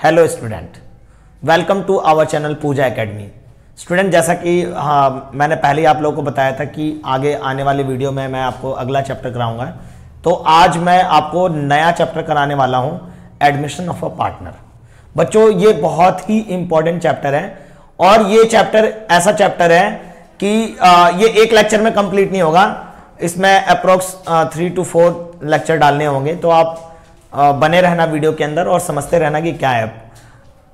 Hello student, welcome to our channel Puja academy. Student, जैसा कि मैंने पहले ही आप लोगों को बताया था कि आगे आने वाली वीडियो में मैं आपको अगला चैप्टर कराऊंगा, तो आज मैं आपको नया चैप्टर कराने वाला हूं, एडमिशन ऑफ अ पार्टनर। बच्चों, ये बहुत ही इंपॉर्टेंट चैप्टर है और ये चैप्टर ऐसा चैप्टर है कि ये एक लेक्चर में कंप्लीट नहीं होगा। इसमें अप्रोक्स 3 to 4 लेक्चर डालने होंगे, तो आप बने रहना वीडियो के अंदर और समझते रहना कि क्या है।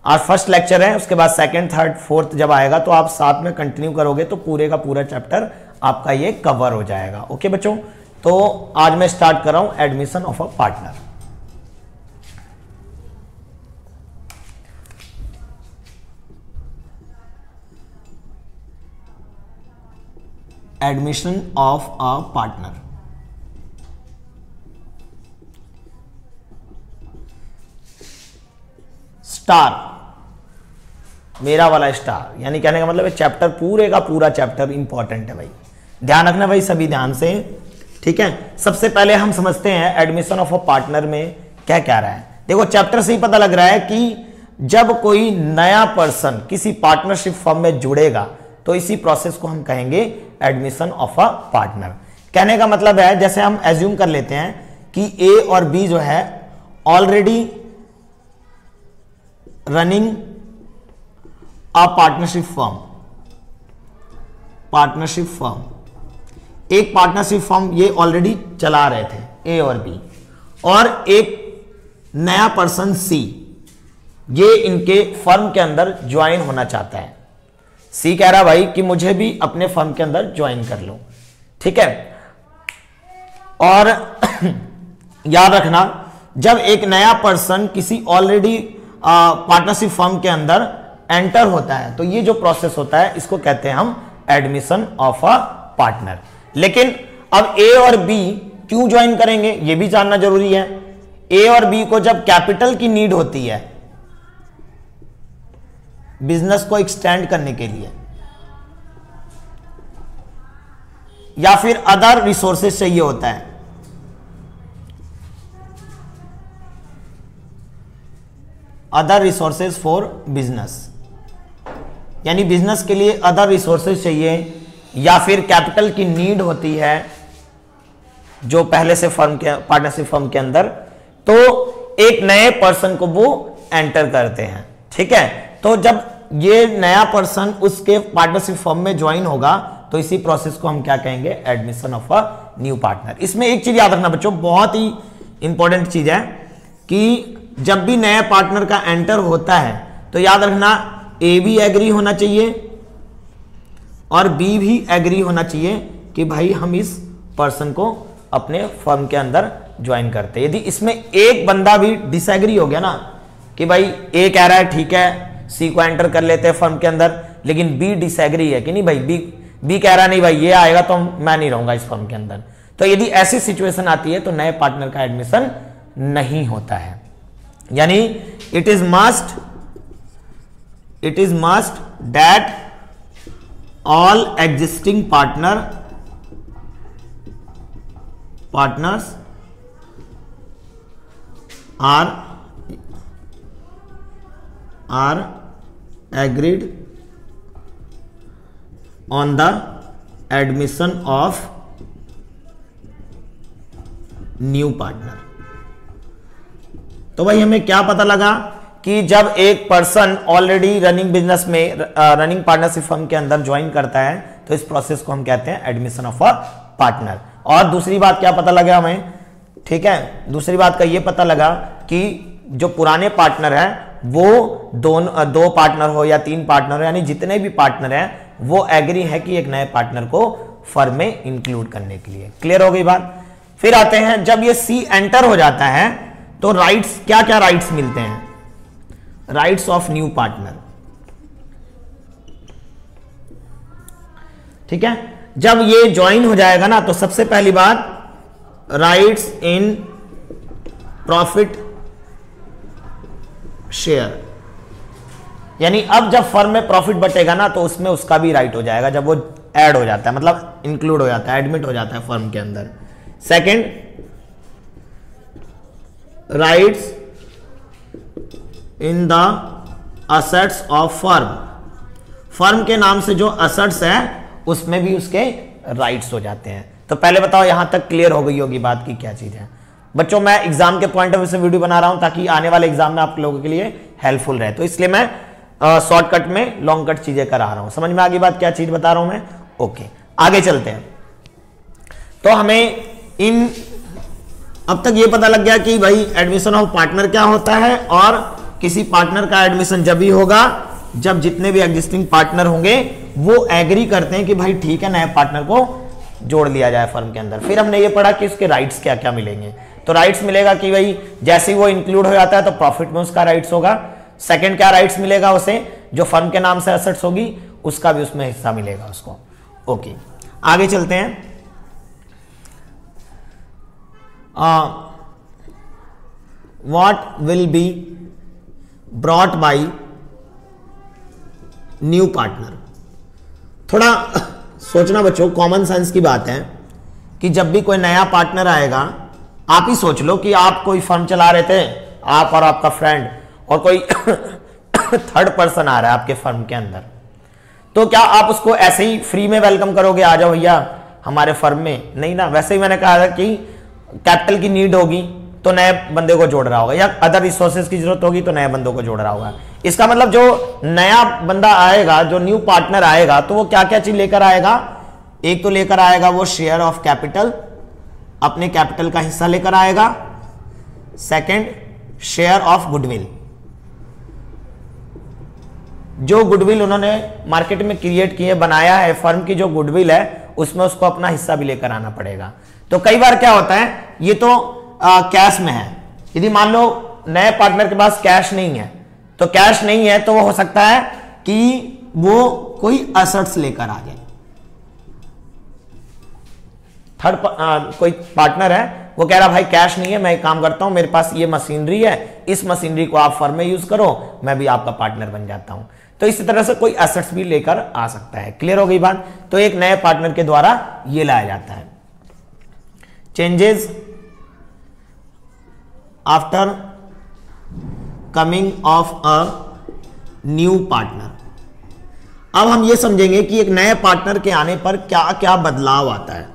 आज फर्स्ट लेक्चर है, उसके बाद सेकंड, थर्ड, फोर्थ जब आएगा तो आप साथ में कंटिन्यू करोगे तो पूरे का पूरा चैप्टर आपका ये कवर हो जाएगा। ओके बच्चों, तो आज मैं स्टार्ट कर रहा हूं admission of a partner. Admission of a partner. Star, मेरा वाला स्टार, यानी कहने का मतलब चैप्टर पूरे का पूरा चैप्टर इंपॉर्टेंट है भाई। ध्यान रखना भाई, सभी ध्यान से, ठीक है। सबसे पहले हम समझते हैं एडमिशन ऑफ अ पार्टनर में क्या क्या रहा है। देखो, चैप्टर से ही पता लग रहा है कि जब कोई नया पर्सन किसी पार्टनरशिप फर्म में जुड़ेगा तो इसी प्रोसेस को हम कहेंगे एडमिशन ऑफ अ पार्टनर। कहने का मतलब है, जैसे हम एज्यूम कर लेते हैं कि ए और बी जो है already running a partnership firm. एक पार्टनरशिप फर्म ये ऑलरेडी चला रहे थे, ए और बी, और एक नया पर्सन सी ये इनके फर्म के अंदर ज्वाइन होना चाहता है। सी कह रहा भाई कि मुझे भी अपने फर्म के अंदर ज्वाइन कर लो, ठीक है। और याद रखना, जब एक नया पर्सन किसी ऑलरेडी पार्टनरशिप फर्म के अंदर एंटर होता है तो ये जो प्रोसेस होता है इसको कहते हैं हम एडमिशन ऑफ अ पार्टनर। लेकिन अब ए और बी क्यों ज्वाइन करेंगे ये भी जानना जरूरी है। ए और बी को जब कैपिटल की नीड होती है बिजनेस को एक्सटेंड करने के लिए, या फिर अदर रिसोर्सेज चाहिए होता है, अदर रिसोर्सेज फॉर बिजनेस, यानी बिजनेस के लिए अदर रिसोर्सेज चाहिए, या फिर कैपिटल की नीड होती है जो पहले से फर्म के पार्टनरशिप फर्म के अंदर, तो एक नए पर्सन को वो एंटर करते हैं, ठीक है। तो जब ये नया पर्सन उसके पार्टनरशिप फर्म में ज्वाइन होगा तो इसी प्रोसेस को हम क्या कहेंगे, admission of a new partner. इसमें एक चीज याद रखना बच्चों, बहुत ही इंपॉर्टेंट चीज है कि जब भी नया पार्टनर का एंटर होता है तो याद रखना ए भी एग्री होना चाहिए और बी भी एग्री होना चाहिए कि भाई हम इस पर्सन को अपने फर्म के अंदर ज्वाइन करते हैं। यदि इसमें एक बंदा भी डिसएग्री हो गया ना कि भाई ए कह रहा है ठीक है सी को एंटर कर लेते हैं फर्म के अंदर, लेकिन बी डिसएग्री है कि नहीं भाई, बी कह रहा नहीं भाई ये आएगा तो मैं नहीं रहूंगा इस फर्म के अंदर, तो यदि ऐसी सिचुएशन आती है तो नए पार्टनर का एडमिशन नहीं होता है। यानी it is must that all existing partners are agreed on the admission of new partner. तो भाई हमें क्या पता लगा कि जब एक पर्सन ऑलरेडी रनिंग बिजनेस में रनिंग पार्टनरशिप फर्म के अंदर ज्वाइन करता है तो इस प्रोसेस को हम कहते हैं एडमिशन ऑफ अ पार्टनर। और दूसरी बात क्या पता लगा हमें, ठीक है, दूसरी बात का ये पता लगा कि जो पुराने पार्टनर हैं वो दो पार्टनर हो या 3 पार्टनर हो, यानी जितने भी पार्टनर हैं वो एग्री है कि एक नए पार्टनर को फर्म में इंक्लूड करने के लिए। क्लियर हो गई बात। फिर आते हैं, जब ये सी एंटर हो जाता है तो राइट्स, क्या क्या राइट्स मिलते हैं, राइट्स ऑफ न्यू पार्टनर, ठीक है। जब ये ज्वाइन हो जाएगा ना तो सबसे पहली बात राइट्स इन प्रॉफिट शेयर, यानी अब जब फर्म में प्रॉफिट बटेगा ना तो उसमें उसका भी राइट हो जाएगा जब वो ऐड हो जाता है, मतलब इंक्लूड हो जाता है, एडमिट हो जाता है फर्म के अंदर। Second, rights in the assets of firm, firm के नाम से जो असेट्स है उसमें भी उसके राइट्स हो जाते हैं। तो पहले बताओ यहां तक क्लियर हो गई होगी बात की क्या चीज है। बच्चों मैं एग्जाम के पॉइंट ऑफ व्यू से वीडियो बना रहा हूं ताकि आने वाले एग्जाम में आप लोगों के लिए हेल्पफुल रहे, तो इसलिए मैं शॉर्टकट में लॉन्ग कट चीजें करा रहा हूं। समझ में आ गई बात क्या चीज बता रहा हूं मैं? ओके, आगे चलते हैं। तो हमें इन अब तक ये पता लग गया कि भाई एडमिशन ऑफ पार्टनर क्या होता है, और किसी पार्टनर का एडमिशन जब भी होगा जब जितने भी एग्जिस्टिंग पार्टनर होंगे वो एग्री करते हैं कि भाई ठीक है नए पार्टनर को जोड़ लिया जाए फर्म के अंदर। फिर हमने ये पढ़ा कि उसके राइट्स क्या क्या मिलेंगे। तो राइट्स मिलेगा कि भाई जैसे ही वो इंक्लूड हो जाता है तो प्रॉफिट में उसका राइट्स होगा। सेकंड क्या राइट्स मिलेगा उसे, जो फर्म के नाम से एसेट्स होगी उसका भी उसमें हिस्सा मिलेगा उसको। ओके, आगे चलते हैं। What will be brought by new partner. थोड़ा सोचना बच्चों, कॉमन सेंस की बात है कि जब भी कोई नया पार्टनर आएगा, आप ही सोच लो कि आप कोई फर्म चला रहे थे, आप और आपका फ्रेंड, और कोई थर्ड पर्सन आ रहा है आपके फर्म के अंदर, तो क्या आप उसको ऐसे ही फ्री में वेलकम करोगे, आ जाओ भैया हमारे फर्म में? नहीं ना। वैसे ही मैंने कहा था कि कैपिटल की नीड होगी तो नए बंदे को जोड़ रहा होगा, या अदर रिसोर्सेज की जरूरत होगी तो नए बंदों को जोड़ रहा होगा। इसका मतलब जो नया बंदा आएगा, जो न्यू पार्टनर आएगा, तो वो क्या क्या चीज लेकर आएगा? एक तो लेकर आएगा वो शेयर ऑफ कैपिटल, अपने कैपिटल का हिस्सा लेकर आएगा। सेकंड, शेयर ऑफ गुडविल, जो गुडविल उन्होंने मार्केट में क्रिएट किए बनाया है, फर्म की जो गुडविल है उसमें उसको अपना हिस्सा भी लेकर आना पड़ेगा। तो कई बार क्या होता है, ये तो कैश में है, यदि मान लो नए पार्टनर के पास कैश नहीं है, तो कैश नहीं है तो वो हो सकता है कि वो कोई एसेट्स लेकर आ जाए। थर्ड कोई पार्टनर है, वो कह रहा भाई कैश नहीं है, मैं एक काम करता हूं, मेरे पास ये मशीनरी है, इस मशीनरी को आप फर्म में यूज करो, मैं भी आपका पार्टनर बन जाता हूं। तो इसी तरह से कोई एसेट्स भी लेकर आ सकता है। क्लियर हो गई बात? तो एक नए पार्टनर के द्वारा ये लाया जाता है। Changes after coming of a new partner. अब हम ये समझेंगे कि एक नए पार्टनर के आने पर क्या क्या बदलाव आता है।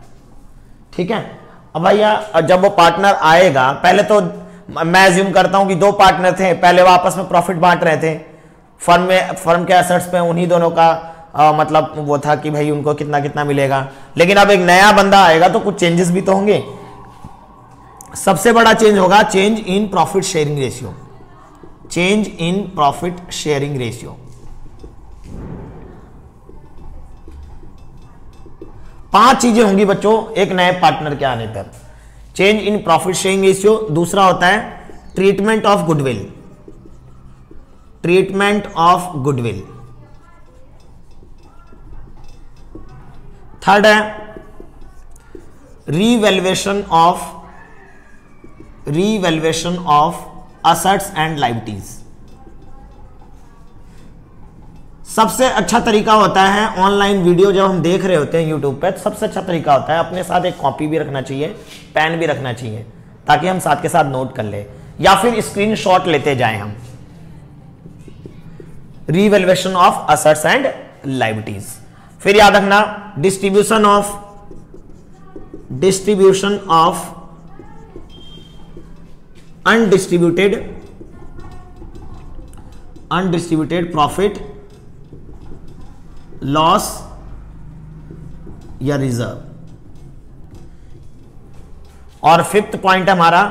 ठीक है, अब भैया जब वो पार्टनर आएगा, पहले तो मैं अज्यूम करता हूं कि दो पार्टनर थे, पहले वो आपस में प्रॉफिट बांट रहे थे, फर्म के एसेट्स पे उन्हीं दोनों का मतलब वो था कि भाई उनको कितना कितना मिलेगा। लेकिन अब एक नया बंदा आएगा तो कुछ चेंजेस भी तो होंगे। सबसे बड़ा चेंज होगा change in profit sharing ratio. Change in profit sharing ratio, 5 चीजें होंगी बच्चों एक नए पार्टनर के आने पर। Change in profit sharing ratio, दूसरा होता है treatment of goodwill, treatment of goodwill. Third है revaluation of assets and liabilities. सबसे अच्छा तरीका होता है ऑनलाइन वीडियो जब हम देख रहे होते हैं यूट्यूब पे, तो सबसे अच्छा तरीका होता है अपने साथ एक कॉपी भी रखना चाहिए, पेन भी रखना चाहिए, ताकि हम साथ के साथ नोट कर ले, या फिर स्क्रीनशॉट लेते जाएं हम। Revaluation of assets and liabilities. फिर याद रखना distribution of undistributed profit loss या रिजर्व। और फिफ्थ पॉइंट हमारा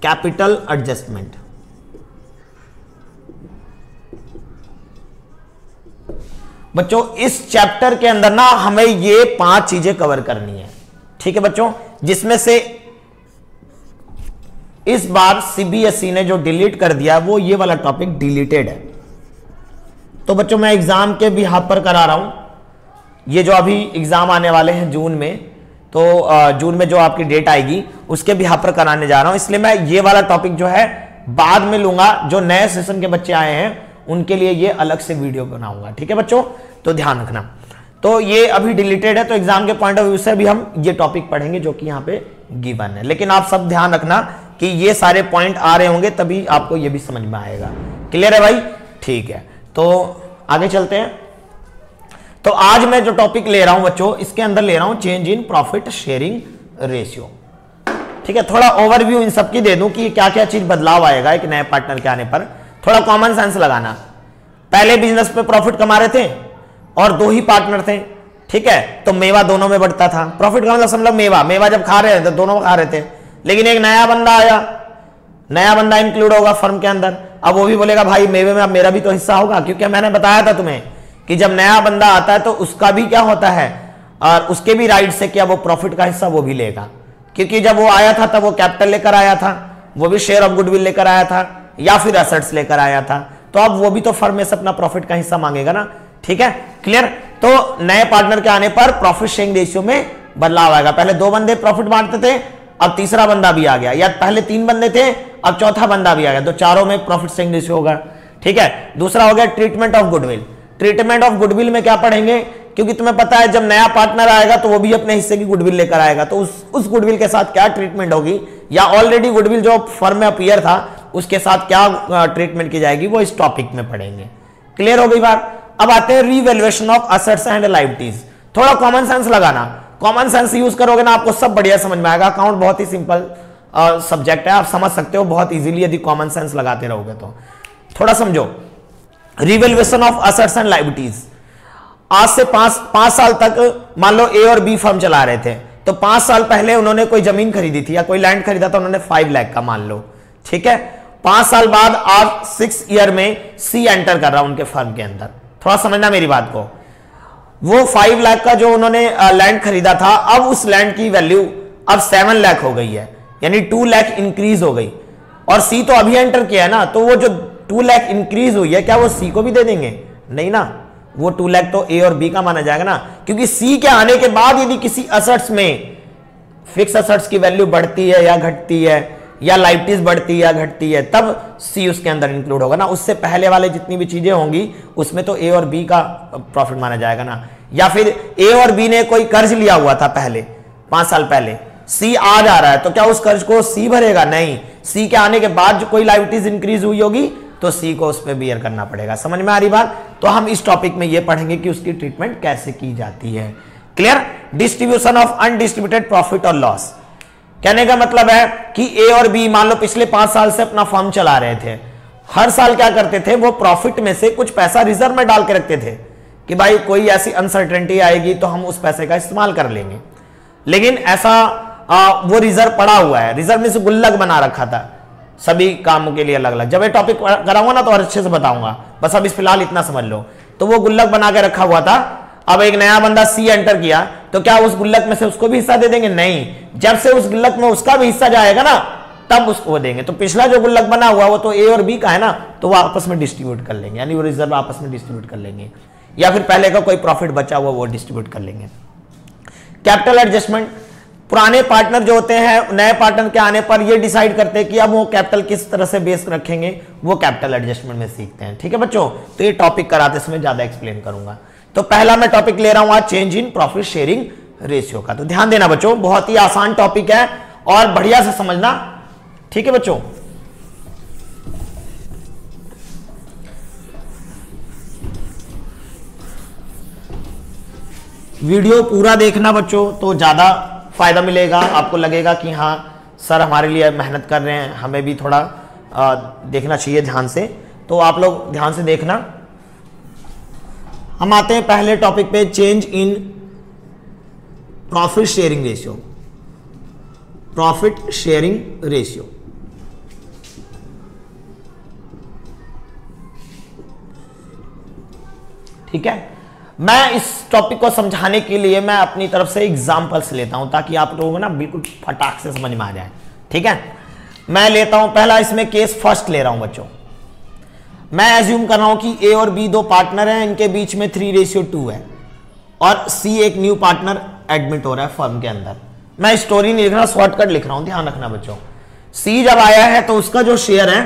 कैपिटल एडजस्टमेंट। बच्चों इस चैप्टर के अंदर ना हमें ये 5 चीजें कवर करनी है। ठीक है बच्चों, जिसमें से इस बार सीबीएसई ने जो डिलीट कर दिया वो ये वाला टॉपिक डिलीटेड है। तो बच्चों मैं एग्जाम के भी हाथ पर करा रहा हूं, ये जो अभी एग्जाम आने वाले हैं जून में, तो जून में जो आपकी डेट आएगी उसके भी हाथ पर कराने जा रहा हूं, इसलिए मैं ये वाला टॉपिक जो है बाद में लूंगा। जो नए सेशन के बच्चे आए हैं उनके लिए ये अलग से वीडियो बनाऊंगा। ठीक है बच्चों, तो ध्यान रखना। तो ये अभी डिलीटेड है, तो एग्जाम के पॉइंट ऑफ व्यू से अभी हम ये टॉपिक पढ़ेंगे जो कि यहाँ पे गिवन है। लेकिन आप सब ध्यान रखना कि ये सारे पॉइंट आ रहे होंगे तभी आपको ये भी समझ में आएगा। क्लियर है भाई? ठीक है, तो आगे चलते हैं। तो आज मैं जो टॉपिक ले रहा हूं बच्चों, इसके अंदर ले रहा हूं change in profit sharing ratio. ठीक है, थोड़ा ओवरव्यू इन सबकी दे दूं कि क्या क्या चीज बदलाव आएगा एक नए पार्टनर के आने पर। थोड़ा कॉमन सेंस लगाना। पहले बिजनेस में प्रॉफिट कमा रहे थे और 2 ही पार्टनर थे, ठीक है, तो मेवा दोनों में बढ़ता था। प्रॉफिट का मतलब समझ मेवा जब खा रहे हैं तो दोनों खा रहे थे। लेकिन एक नया बंदा आया, नया बंदा इंक्लूड होगा फर्म के अंदर, अब वो भी बोलेगा भाई मेवे में अब मेरा भी तो हिस्सा होगा, क्योंकि मैंने बताया था तुम्हें कि जब नया बंदा आता है तो उसका भी क्या होता है, और उसके भी राइट से क्या वो प्रॉफिट का हिस्सा वो भी लेगा, क्योंकि जब वो आया था तब वो कैपिटल लेकर आया था, वो भी शेयर ऑफ गुडविल लेकर आया था या फिर एसेट्स लेकर आया था, तो अब वो भी तो फर्म में से अपना प्रॉफिट का हिस्सा मांगेगा ना। ठीक है, क्लियर? तो नए पार्टनर के आने पर प्रॉफिट शेयरिंग रेशियो में बदलाव आएगा। पहले 2 बंदे प्रॉफिट बांटते थे, अब तीसरा बंदा भी आ गया, या पहले 3 बंदे थे अब चौथा बंदा भी आ गया, तो चारों में प्रॉफिट शेयरिंग रेशियो होगा। ठीक है, दूसरा हो गया treatment of goodwill. Treatment of goodwill में क्या पढ़ेंगे, क्योंकि तुम्हें पता है जब नया पार्टनर आएगा तो वो भी अपने हिस्से की गुडविल लेकर आएगा, तो उस गुडविल के साथ क्या ट्रीटमेंट होगी, या ऑलरेडी गुडविल जो फर्म में अपीयर था उसके साथ क्या ट्रीटमेंट की जाएगी, वो इस टॉपिक में पढ़ेंगे। क्लियर हो गई बात? अब आते हैं revaluation of assets and liabilities. थोड़ा कॉमन सेंस लगाना, कॉमन सेंस यूज करोगे ना आपको सब बढ़िया समझ में आएगा। अकाउंट बहुत ही सिंपल सब्जेक्ट है, आप समझ सकते हो बहुत इजीली यदि कॉमन सेंस लगाते रहोगे तो। थोड़ा समझो, revaluation of assets and liabilities. आज से 5 साल तक मान लो ए और बी फर्म चला रहे थे, तो 5 साल पहले उन्होंने कोई जमीन खरीदी थी या कोई लैंड खरीदा था, उन्होंने 5 लाख का मान लो। ठीक है, 5 साल बाद आज 6 ईयर में सी एंटर कर रहा उनके फर्म के अंदर। थोड़ा समझना मेरी बात को, वो 5 लाख का जो उन्होंने लैंड खरीदा था, अब उस लैंड की वैल्यू अब 7 लाख हो गई है, यानी 2 लाख इंक्रीज हो गई, और सी तो अभी एंटर किया है ना, तो वो जो 2 लाख इंक्रीज हुई है क्या वो सी को भी दे देंगे? नहीं ना, वो 2 लाख तो ए और बी का माना जाएगा ना, क्योंकि सी के आने के बाद यदि किसी एसेट्स में फिक्स एसेट्स की वैल्यू बढ़ती है या घटती है, या लायबिलिटीज बढ़ती है या घटती है, तब सी उसके अंदर इंक्लूड होगा ना। उससे पहले वाले जितनी भी चीजें होंगी उसमें तो ए और बी का प्रॉफिट माना जाएगा ना। या फिर ए और बी ने कोई कर्ज लिया हुआ था पहले 5 साल पहले, सी आज आ रहा है, तो क्या उस कर्ज को सी भरेगा? नहीं, सी के आने के बाद जो कोई लायबिलिटीज इंक्रीज हुई होगी तो सी को उस पर बियर करना पड़ेगा। समझ में आ रही बात? तो हम इस टॉपिक में ये पढ़ेंगे कि उसकी ट्रीटमेंट कैसे की जाती है। Clear? Distribution of undistributed profit और लॉस। कहने का मतलब है कि ए और बी मान लो पिछले 5 साल से अपना फर्म चला रहे थे, हर साल क्या करते थे, वो प्रॉफिट में से कुछ पैसा रिजर्व में डाल के रखते थे कि भाई कोई ऐसी अनसर्टेनिटी आएगी तो हम उस पैसे का इस्तेमाल कर लेंगे। लेकिन ऐसा वो रिजर्व पड़ा हुआ है, रिजर्व में से गुल्लक बना रखा था सभी कामों के लिए अलग अलग। जब ये टॉपिक कराऊंगा ना तो और अच्छे से बताऊंगा, बस अब इस फिलहाल इतना समझ लो। तो वो गुल्लक बना के रखा हुआ था, अब एक नया बंदा सी एंटर किया तो क्या उस गुल्लक में से उसको भी हिस्सा दे देंगे? नहीं, जब से उस गुल्लक में उसका भी हिस्सा जाएगा ना तब उसको देंगे। तो पिछला जो गुल्लक बना हुआ वो तो ए और बी का है ना, तो वो आपस में डिस्ट्रीब्यूट कर लेंगे, यानी वो रिजर्व आपस में डिस्ट्रीब्यूट कर लेंगे, या फिर पहले का कोई प्रॉफिट बचा हुआ वो डिस्ट्रीब्यूट कर लेंगे। कैपिटल एडजस्टमेंट, पुराने पार्टनर जो होते हैं नए पार्टनर के आने पर ये डिसाइड करते हैं कि अब वो कैपिटल किस तरह से बेस रखेंगे, वो कैपिटल एडजस्टमेंट में सीखते हैं। ठीक है बच्चों, तो ये टॉपिक कराते समय ज्यादा एक्सप्लेन करूंगा। तो पहला मैं टॉपिक ले रहा हूं आज change in profit sharing ratio का। तो ध्यान देना बच्चों, बहुत ही आसान टॉपिक है और बढ़िया से समझना। ठीक है बच्चों, वीडियो पूरा देखना बच्चों, तो ज्यादा फायदा मिलेगा, आपको लगेगा कि हाँ सर हमारे लिए मेहनत कर रहे हैं, हमें भी थोड़ा देखना चाहिए ध्यान से। तो आप लोग ध्यान से देखना। हम आते हैं पहले टॉपिक पे, change in profit sharing ratio. Profit sharing ratio, ठीक है। मैं इस टॉपिक को समझाने के लिए मैं अपनी तरफ से एग्जांपल्स लेता हूं ताकि आप लोगों को ना बिल्कुल फटाक से समझ में आ जाए। ठीक है, मैं लेता हूं पहला, इसमें केस फर्स्ट ले रहा हूं बच्चों। मैं एज्यूम कर रहा हूं कि ए और बी 2 पार्टनर हैं, इनके बीच में 3:2 है, और सी एक न्यू पार्टनर एडमिट हो रहा है फर्म के अंदर। मैं स्टोरी नहीं लिख रहा, शॉर्टकट लिख रहा हूं, ध्यान रखना बच्चों। सी जब आया है तो उसका जो शेयर है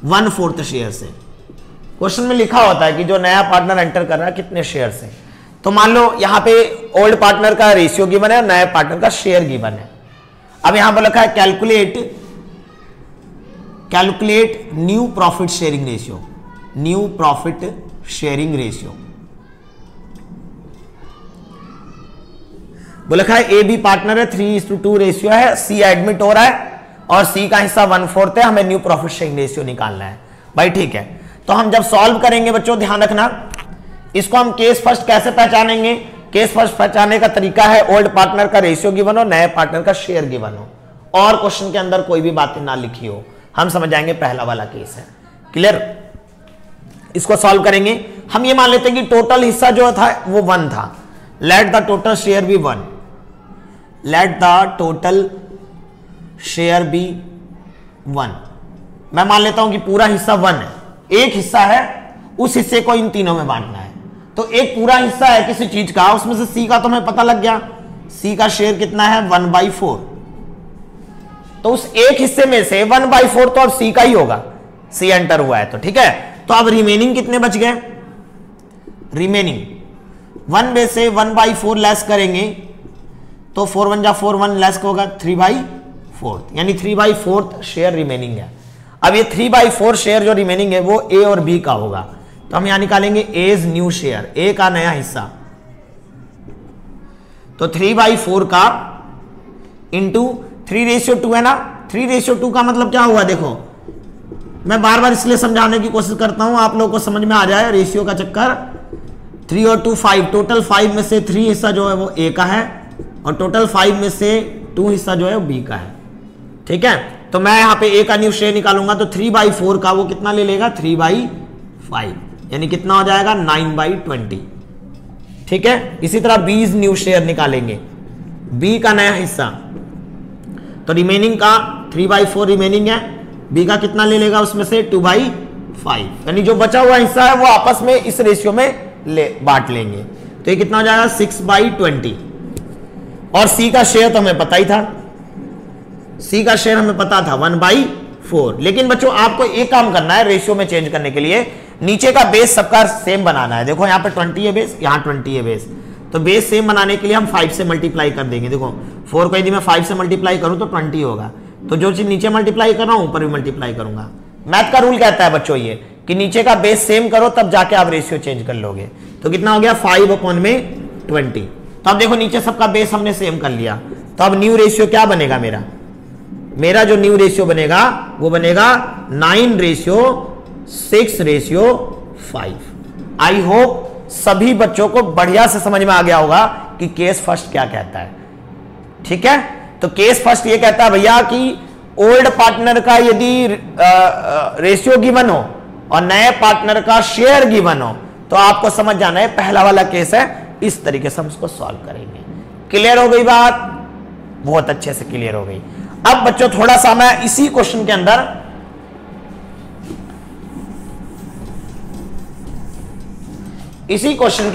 1/4 शेयर से। क्वेश्चन में लिखा होता है कि जो नया पार्टनर एंटर कर रहा है कितने शेयर से। तो मान लो यहां पे ओल्ड पार्टनर का रेशियो गिवन है, नए पार्टनर का शेयर गिवन है। अब यहां पर लिखा है calculate new profit sharing ratio, new profit sharing ratio. वो लिखा है ए बी पार्टनर है, 3:2 रेशियो है, सी एडमिट हो रहा है और सी का हिस्सा 1/4 है, हमें न्यू प्रॉफिट शेयरिंग रेशियो निकालना है भाई। ठीक है, तो हम जब सॉल्व करेंगे बच्चों ध्यान रखना, इसको हम केस फर्स्ट कैसे पहचानेंगे? केस फर्स्ट पहचानने का तरीका है ओल्ड पार्टनर का रेशियो गिवन हो, नए पार्टनर का शेयर गिवन हो और क्वेश्चन के अंदर कोई भी बातें ना लिखी हो, हम समझ जाएंगे पहला वाला केस है। क्लियर? इसको सॉल्व करेंगे। हम ये मान लेते हैं कि टोटल हिस्सा जो था वो 1 था, let the total share be 1, let the total share be 1। मैं मान लेता हूं कि पूरा हिस्सा 1 है, एक हिस्सा है, उस हिस्से को इन तीनों में बांटना है। तो एक पूरा हिस्सा है किसी चीज का, उसमें से सी का तो हमें पता लग गया, सी का शेयर कितना है 1/4। तो उस एक हिस्से में से 1/4 तो अब सी का ही होगा, सी एंटर हुआ है तो। ठीक है, तो अब रिमेनिंग कितने बच गए? रिमेनिंग 1 में से 1/4 लेस करेंगे तो 4 1 जा 4, 1 लेस होगा 3/4, यानी 3/4 शेयर रिमेनिंग है। अब ये 3/4 शेयर जो रिमेनिंग है वो ए और बी का होगा, तो हम यहां निकालेंगे एज न्यू शेयर, ए का नया हिस्सा। तो 3/4 का इंटू 3:2 है ना, 3:2 का मतलब क्या हुआ? देखो मैं बार बार इसलिए समझाने की कोशिश करता हूं आप लोगों को समझ में आ जाए रेशियो का चक्कर। 3 और 2 5, टोटल 5 में से 3 हिस्सा जो है वो ए का है और टोटल 5 में से 2 हिस्सा जो है वो बी का है। ठीक है, तो मैं यहां पे ए का न्यू शेयर निकालूंगा तो 3/4 का वो कितना ले लेगा? 3/5, यानी कितना हो जाएगा? 9/20। ठीक है, इसी तरह बी न्यू शेयर निकालेंगे, बी का नया हिस्सा, तो रिमेनिंग का 3/4 रिमेनिंग है, बी का कितना ले लेगा उसमें से? 2/5, यानी जो बचा हुआ हिस्सा है वो आपस में इस रेशियो में बांट लेंगे। तो ये कितना हो जाएगा? 6/20। और सी का शेयर तो हमें पता ही था, सी का शेयर हमें पता था 1/4। लेकिन बच्चों आपको एक काम करना है रेशियो में चेंज करने के लिए, नीचे का बेस सबका सेम बनाना है। देखो यहाँ पे 20 है बेस, यहाँ 20 है बेस, तो बेस सेम बनाने के लिए हम 5 से मल्टीप्लाई कर देंगे। देखो 4 को यदि मैं 5 से मल्टीप्लाई करूं तो 20 होगा, तो जो चीज नीचे मल्टीप्लाई कर रहा हूं ऊपर भी मल्टीप्लाई करूंगा। मैथ का रूल कहता है बच्चों ये कि नीचे का बेस सेम करो तब जाके आप रेशियो चेंज कर लोगे। तो कितना हो गया? 5/20। तो अब देखो नीचे सबका बेस हमने सेम कर लिया, तो अब न्यू रेशियो क्या बनेगा? मेरा जो न्यू रेशियो बनेगा वो बनेगा 9:6:5। आई होप सभी बच्चों को बढ़िया से समझ में आ गया होगा कि केस फर्स्ट क्या कहता है। ठीक है, तो केस फर्स्ट ये कहता है भैया कि ओल्ड पार्टनर का यदि रेशियो गिवन हो और नए पार्टनर का शेयर गिवन हो तो आपको समझ जाना है पहला वाला केस है, इस तरीके से हम इसको सॉल्व करेंगे। क्लियर हो गई बात? बहुत अच्छे से क्लियर हो गई। अब बच्चों थोड़ा सा मैं इसी क्वेश्चन के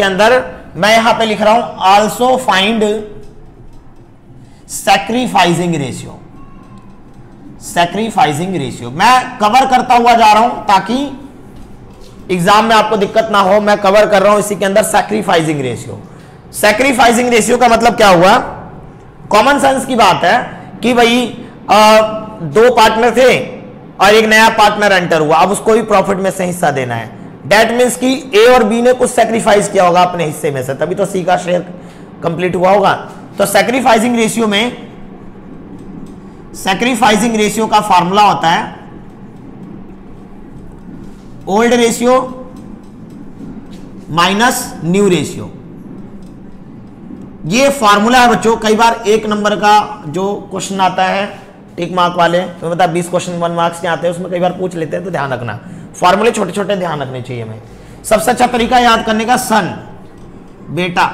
अंदर मैं यहां पे लिख रहा हूं आल्सो फाइंड सैक्रिफाइसिंग रेशियो। मैं कवर करता हुआ जा रहा हूं ताकि एग्जाम में आपको दिक्कत ना हो, मैं कवर कर रहा हूं इसी के अंदर सैक्रिफाइसिंग रेशियो। सैक्रिफाइसिंग रेशियो का मतलब क्या हुआ? कॉमन सेंस की बात है कि भाई 2 पार्टनर थे और एक नया पार्टनर एंटर हुआ, अब उसको भी प्रॉफिट में से हिस्सा देना है। दैट मीन्स कि ए और बी ने कुछ सैक्रिफाइस किया होगा अपने हिस्से में से, तभी तो सी का शेयर कंप्लीट हुआ होगा। तो सैक्रिफाइसिंग रेशियो का फॉर्मूला होता है old ratio minus new ratio. ये फॉर्मूला है बच्चों। कई बार 1 नंबर का जो क्वेश्चन आता है टिक मार्क वाले, तो मतलब 20 क्वेश्चन 1 मार्क्स के आते हैं, उसमें कई बार पूछ लेते हैं, तो ध्यान रखना फॉर्मूले छोटे छोटे ध्यान रखने चाहिए हमें। सबसे अच्छा तरीका याद करने का सन, बेटा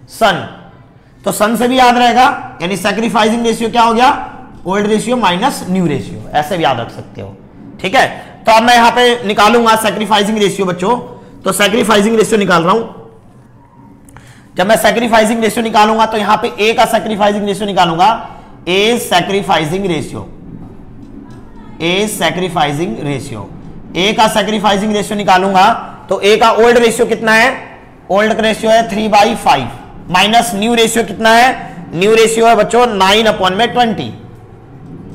सन, तो सन से भी याद रहेगा, यानी सैक्रिफाइसिंग रेशियो क्या हो गया? Old ratio minus new ratio, ऐसे भी याद रख सकते हो। ठीक है, तो अब मैं यहां पे निकालूंगा सैक्रिफाइसिंग रेशियो बच्चों। तो सैक्रिफाइसिंग रेशियो निकाल रहा हूं। जब मैं सैक्रिफाइसिंग रेशियो निकालूंगा तो यहां पे ए का सैक्रिफाइसिंग रेशियो निकालूंगा, ए सैक्रिफाइसिंग रेशियो, ए का सैक्रिफाइसिंग रेशियो निकालूंगा तो ए का ओल्ड रेशियो कितना है? ओल्ड का रेशियो है 3/5 माइनस न्यू रेशियो कितना है? न्यू रेशियो है बच्चों 9/20,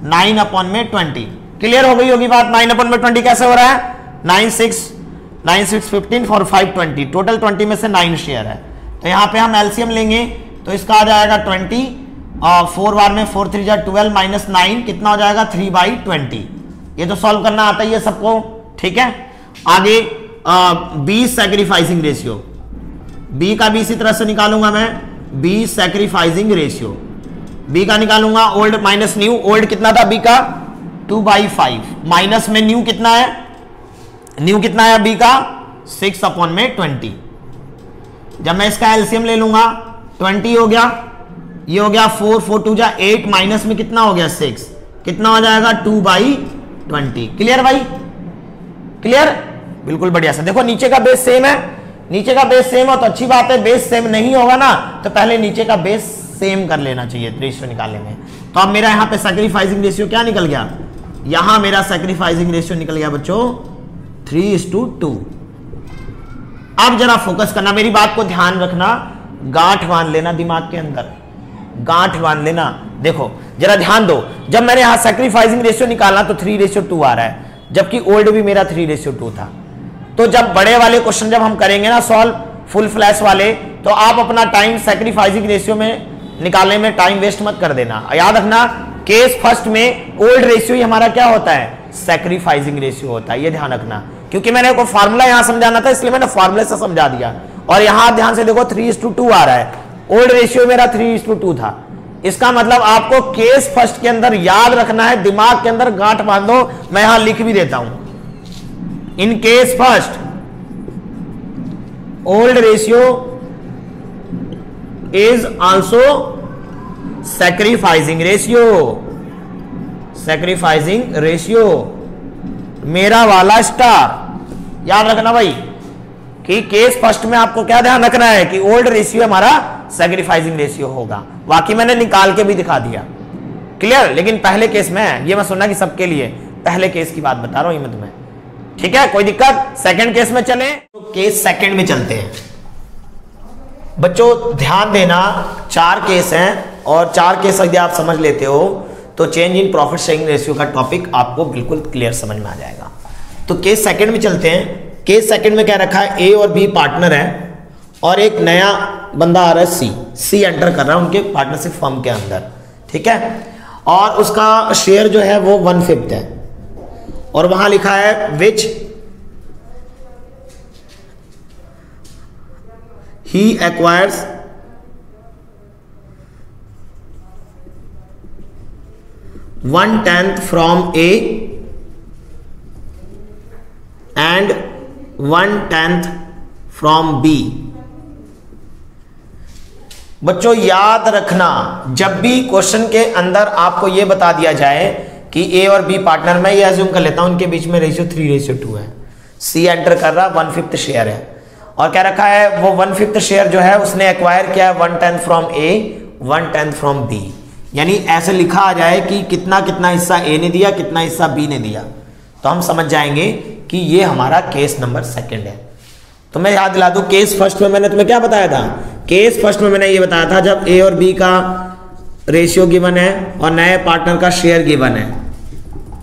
9/20। क्लियर हो गई होगी बात। 9/20 कैसे हो रहा है? 9 6 15 4 5 20, टोटल 20 में से 9 शेयर है, तो यहां पे हम एलसीएम लेंगे तो इसका आ जाएगा 20, और 4 बार में 4 3 12 माइनस 9 कितना हो जाएगा? 3/20। ये तो सॉल्व करना आता ही है सबको, ठीक है। आगे बी सैक्रिफाइसिंग रेशियो, बी का भी इसी तरह से निकालूंगा मैं, बी सैक्रिफाइसिंग रेशियो, बी का निकालूंगा ओल्ड माइनस न्यू। ओल्ड कितना था बी का? 2/5, माइनस में न्यू कितना है? न्यू कितना है बी का? 6/20। जब मैं इसका एलसीएम ले लूंगा 20 हो गया, ये हो गया 4 4 2 8, माइनस में कितना हो गया? 6, कितना हो जाएगा? 2/20। क्लियर भाई? क्लियर? बिल्कुल बढ़िया से। देखो नीचे का बेस सेम है, नीचे का बेस सेम हो तो अच्छी बात है, बेस सेम नहीं होगा ना तो पहले नीचे का बेस सेम कर लेना चाहिए रेशियो निकालने में। तो अब मेरा यहां पे सैक्रिफाइसिंग रेशियो क्या निकल गया? यहां मेरा सैक्रिफाइसिंग रेशियो निकल गया बच्चों 3:2। अब जरा फोकस करना, मेरी बात को ध्यान रखना, गांठ बांध लेना दिमाग के अंदर, गांठ बांध लेना। देखो जरा ध्यान दो, जब मैंने यहां सैक्रिफाइसिंग रेशियो निकाला तो 3:2 आ रहा है, जबकि ओल्ड भी मेरा 3:2 था। तो जब बड़े वाले क्वेश्चन जब हम करेंगे ना सॉल्व, फुल फ्लैश वाले, तो आप अपना टाइम सैक्रिफाइसिंग रेशियो में निकालने में टाइम वेस्ट मत कर देना। याद रखना केस फर्स्ट में ओल्ड रेशियो ही हमारा क्या होता है? सैक्रिफाइसिंग रेशियो होता है, ये ध्यान रखना। क्योंकि मैंने को फार्मूला यहां समझाना था इसलिए मैंने फार्मूले से समझा दिया। और यहां ध्यान से देखो 3:2 आ रहा है, ओल्ड रेशियो मेरा 3:2 था। इसका मतलब आपको केस फर्स्ट के अंदर याद रखना है, दिमाग के अंदर गांठ बांधो। मैं यहां लिख भी देता हूं, in case first old ratio is also sacrificing ratio, sacrificing ratio मेरा वाला स्टार। याद रखना भाई कि केस फर्स्ट में आपको क्या ध्यान रखना है कि ओल्ड रेशियो हमारा सैक्रिफाइसिंग रेशियो होगा। बाकी मैंने निकाल के भी दिखा दिया, क्लियर। लेकिन पहले केस में ये मैं सुनना कि सबके लिए पहले केस की बात बता रहा हूं ये मैं तुम्हें, ठीक है। कोई दिक्कत? सेकंड केस में चले तो केस सेकंड में चलते हैं बच्चों। ध्यान देना 4 केस हैं और 4 केस यदि आप समझ लेते हो तो change in profit sharing ratio का टॉपिक आपको बिल्कुल क्लियर समझ में आ जाएगा। तो केस सेकंड में चलते हैं। केस सेकंड में क्या रखा है? ए और बी पार्टनर है और एक नया बंदा आ रहा है सी एंटर कर रहा है उनके पार्टनरशिप फर्म के अंदर, ठीक है। और उसका शेयर जो है वो 1/5 है और वहां लिखा है which he acquires one tenth from A and 1/10 from B. बच्चों याद रखना, जब भी क्वेश्चन के अंदर आपको यह बता दिया जाए कि ए और बी पार्टनर, मैं ये अज्यूम कर लेता हूं उनके बीच में रेशियो 3:2 है, सी एंटर कर रहा 1/5 शेयर है और क्या रखा है वो 1/5 शेयर जो है उसने एक्वायर किया है 1/10 फ्रॉम ए 1/10 फ्रॉम बी। यानी ऐसे लिखा आ जाए कि कितना कितना हिस्सा ए ने दिया, कितना हिस्सा बी ने दिया, तो हम समझ जाएंगे कि ये हमारा केस नंबर सेकंड है। तो मैं याद दिला दूं, केस फर्स्ट में मैंने तुम्हें क्या बताया था? केस फर्स्ट में मैंने ये बताया था जब ए और बी का रेशियो गिवन है और नए पार्टनर का शेयर गिवन है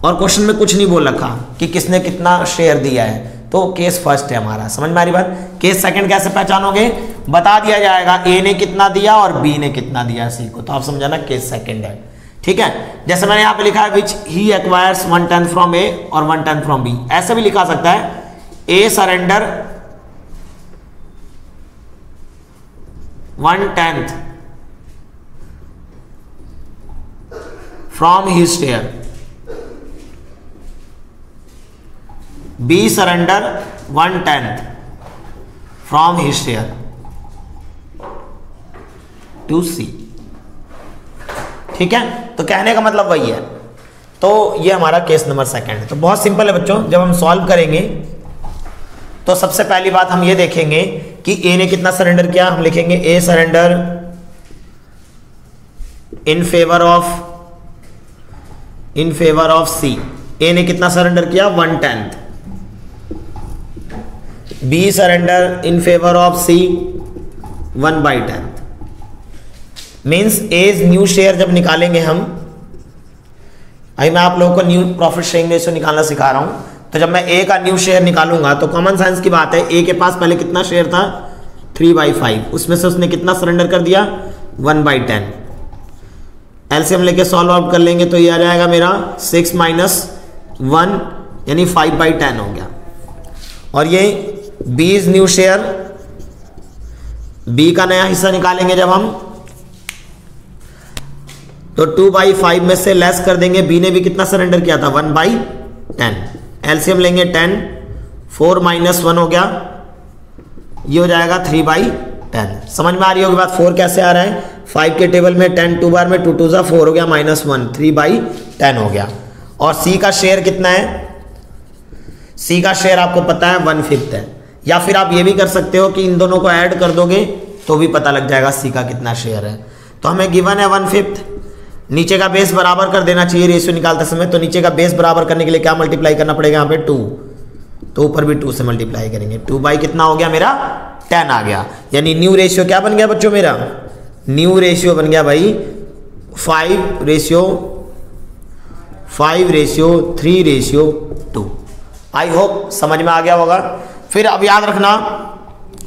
और क्वेश्चन में कुछ नहीं बोल रखा कि किसने कितना शेयर दिया है, तो केस फर्स्ट है हमारा। समझ में आ रही बात? केस सेकंड कैसे पहचानोगे? बता दिया जाएगा ए ने कितना दिया और बी ने कितना दिया सी को, तो आप समझाना केस सेकंड है, ठीक है। जैसे मैंने यहां पे लिखा है which he acquires 1/10 from A और 1/10 फ्रॉम बी, ऐसे भी लिखा सकता है A surrender 1/10 from his share, B surrender 1/10 from his share to C, ठीक है। तो कहने का मतलब वही है। तो ये हमारा केस नंबर सेकंड है। तो बहुत सिंपल है बच्चों, जब हम सॉल्व करेंगे तो सबसे पहली बात हम ये देखेंगे कि ए ने कितना सरेंडर किया। हम लिखेंगे A surrender in favour of C. A ने कितना सरेंडर किया? 1/10। B surrender in favour of C 1/10। Means as new share जब निकालेंगे हम, अभी मैं आप लोगों को न्यू प्रॉफिट शेयरिंग रेशियो निकालना सिखा रहा हूं, तो जब मैं ए का न्यू शेयर निकालूंगा तो कॉमन सेंस की बात है, ए के पास पहले कितना शेयर था 3/5, उसमें से उसने कितना सरेंडर कर दिया 1/10। एलसीएम लेके सॉल्व आउट कर लेंगे तो ये आ जाएगा मेरा 6 - 1 यानी 5/10 हो गया। और ये B is new share, B का नया हिस्सा निकालेंगे जब हम तो 2/5 में से लेस कर देंगे, बी ने भी कितना सरेंडर किया था 1/10। एलसीएम लेंगे 10, 4 - 1 हो गया, ये हो जाएगा 3/10। समझ में आ रही होगी बात, 4 कैसे आ रहा है 5 के टेबल में 10 2 बार में 2 2 जा 4 हो गया -1, 3/10 हो गया। और सी का शेयर कितना है, सी का शेयर आपको पता है 1/5 है, या फिर आप ये भी कर सकते हो कि इन दोनों को ऐड कर दोगे तो भी पता लग जाएगा सी का कितना शेयर है। तो हमें गिवन है 1/5, नीचे का बेस बराबर कर देना चाहिए रेशियो निकालते समय, तो नीचे का बेस बराबर करने के लिए क्या मल्टीप्लाई करना पड़ेगा यहाँ पे 2, तो ऊपर भी 2 से मल्टीप्लाई करेंगे, 2 कितना हो गया मेरा 10 आ गया। यानी न्यू रेशियो क्या बन गया बच्चों मेरा, न्यू रेशियो बन गया भाई 5:3:2। आई होप समझ में आ गया होगा। फिर अब याद रखना,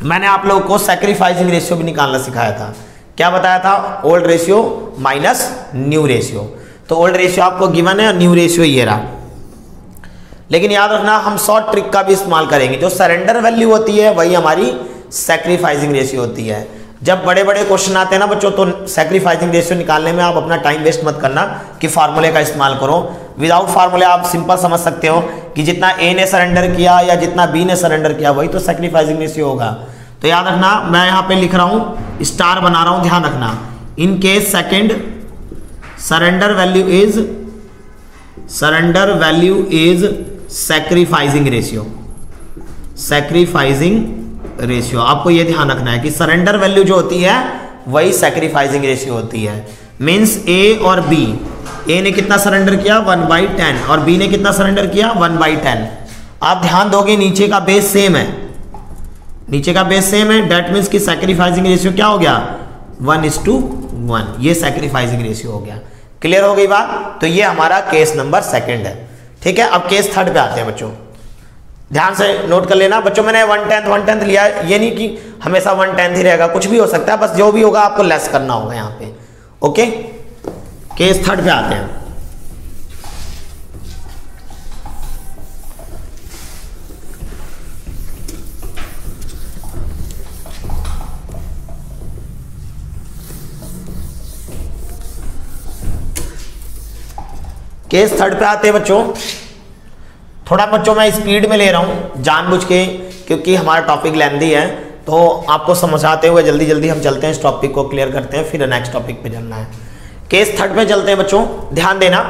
मैंने आप लोगों को सैक्रिफाइसिंग रेशियो भी निकालना सिखाया था। क्या बताया था, old ratio minus new ratio. तो ओल्ड रेशियो आपको गिवन है और न्यू रेशियो ये रहा। लेकिन याद रखना हम शॉर्ट ट्रिक का भी इस्तेमाल करेंगे, जो सरेंडर वैल्यू होती है वही हमारी सैक्रिफाइसिंग रेशियो होती है। जब बड़े बड़े क्वेश्चन आते हैं ना बच्चों, तो सैक्रिफाइसिंग रेशियो निकालने में आप अपना टाइम वेस्ट मत करना कि फार्मूले का इस्तेमाल करो। विदाउट फार्मूले आप सिंपल समझ सकते हो कि जितना ए ने सरेंडर किया या जितना बी ने सरेंडर किया वही तो सैक्रिफाइसिंग रेशियो होगा। तो याद रखना, मैं यहाँ पे लिख रहा हूँ, स्टार बना रहा हूँ, ध्यान रखना, in case second surrender value is sacrificing ratio. आपको ये ध्यान रखना है कि सरेंडर वैल्यू जो होती है वही सैक्रिफाइसिंग रेशियो होती है। मींस ए और बी, ए ने कितना सरेंडर किया 1/10 और बी ने कितना सरेंडर किया 1/10। आप ध्यान दोगे नीचे का बेस सेम है, डेट मीन्स की सैक्रिफाइसिंग रेशियो क्या हो गया 1:1, ये सैक्रिफाइसिंग रेशियो हो गया। क्लियर हो गई बात। तो ये हमारा केस नंबर 2 है। ठीक है, अब केस 3 पे आते हैं बच्चों, ध्यान से नोट कर लेना बच्चों। मैंने 1/10 लिया, ये नहीं कि हमेशा 1/10 ही रहेगा, कुछ भी हो सकता है, बस जो भी होगा आपको लेस करना होगा यहाँ पे। ओके, केस 3 पे आते हैं। केस 3 पे आते हैं बच्चों। थोड़ा बच्चों मैं स्पीड में ले रहा हूं जानबूझ के, क्योंकि हमारा टॉपिक लेंथी है, तो आपको समझाते हुए जल्दी जल्दी हम चलते हैं, इस टॉपिक को क्लियर करते हैं, फिर नेक्स्ट टॉपिक पे चलना है। केस 3 पे चलते हैं बच्चों, ध्यान देना।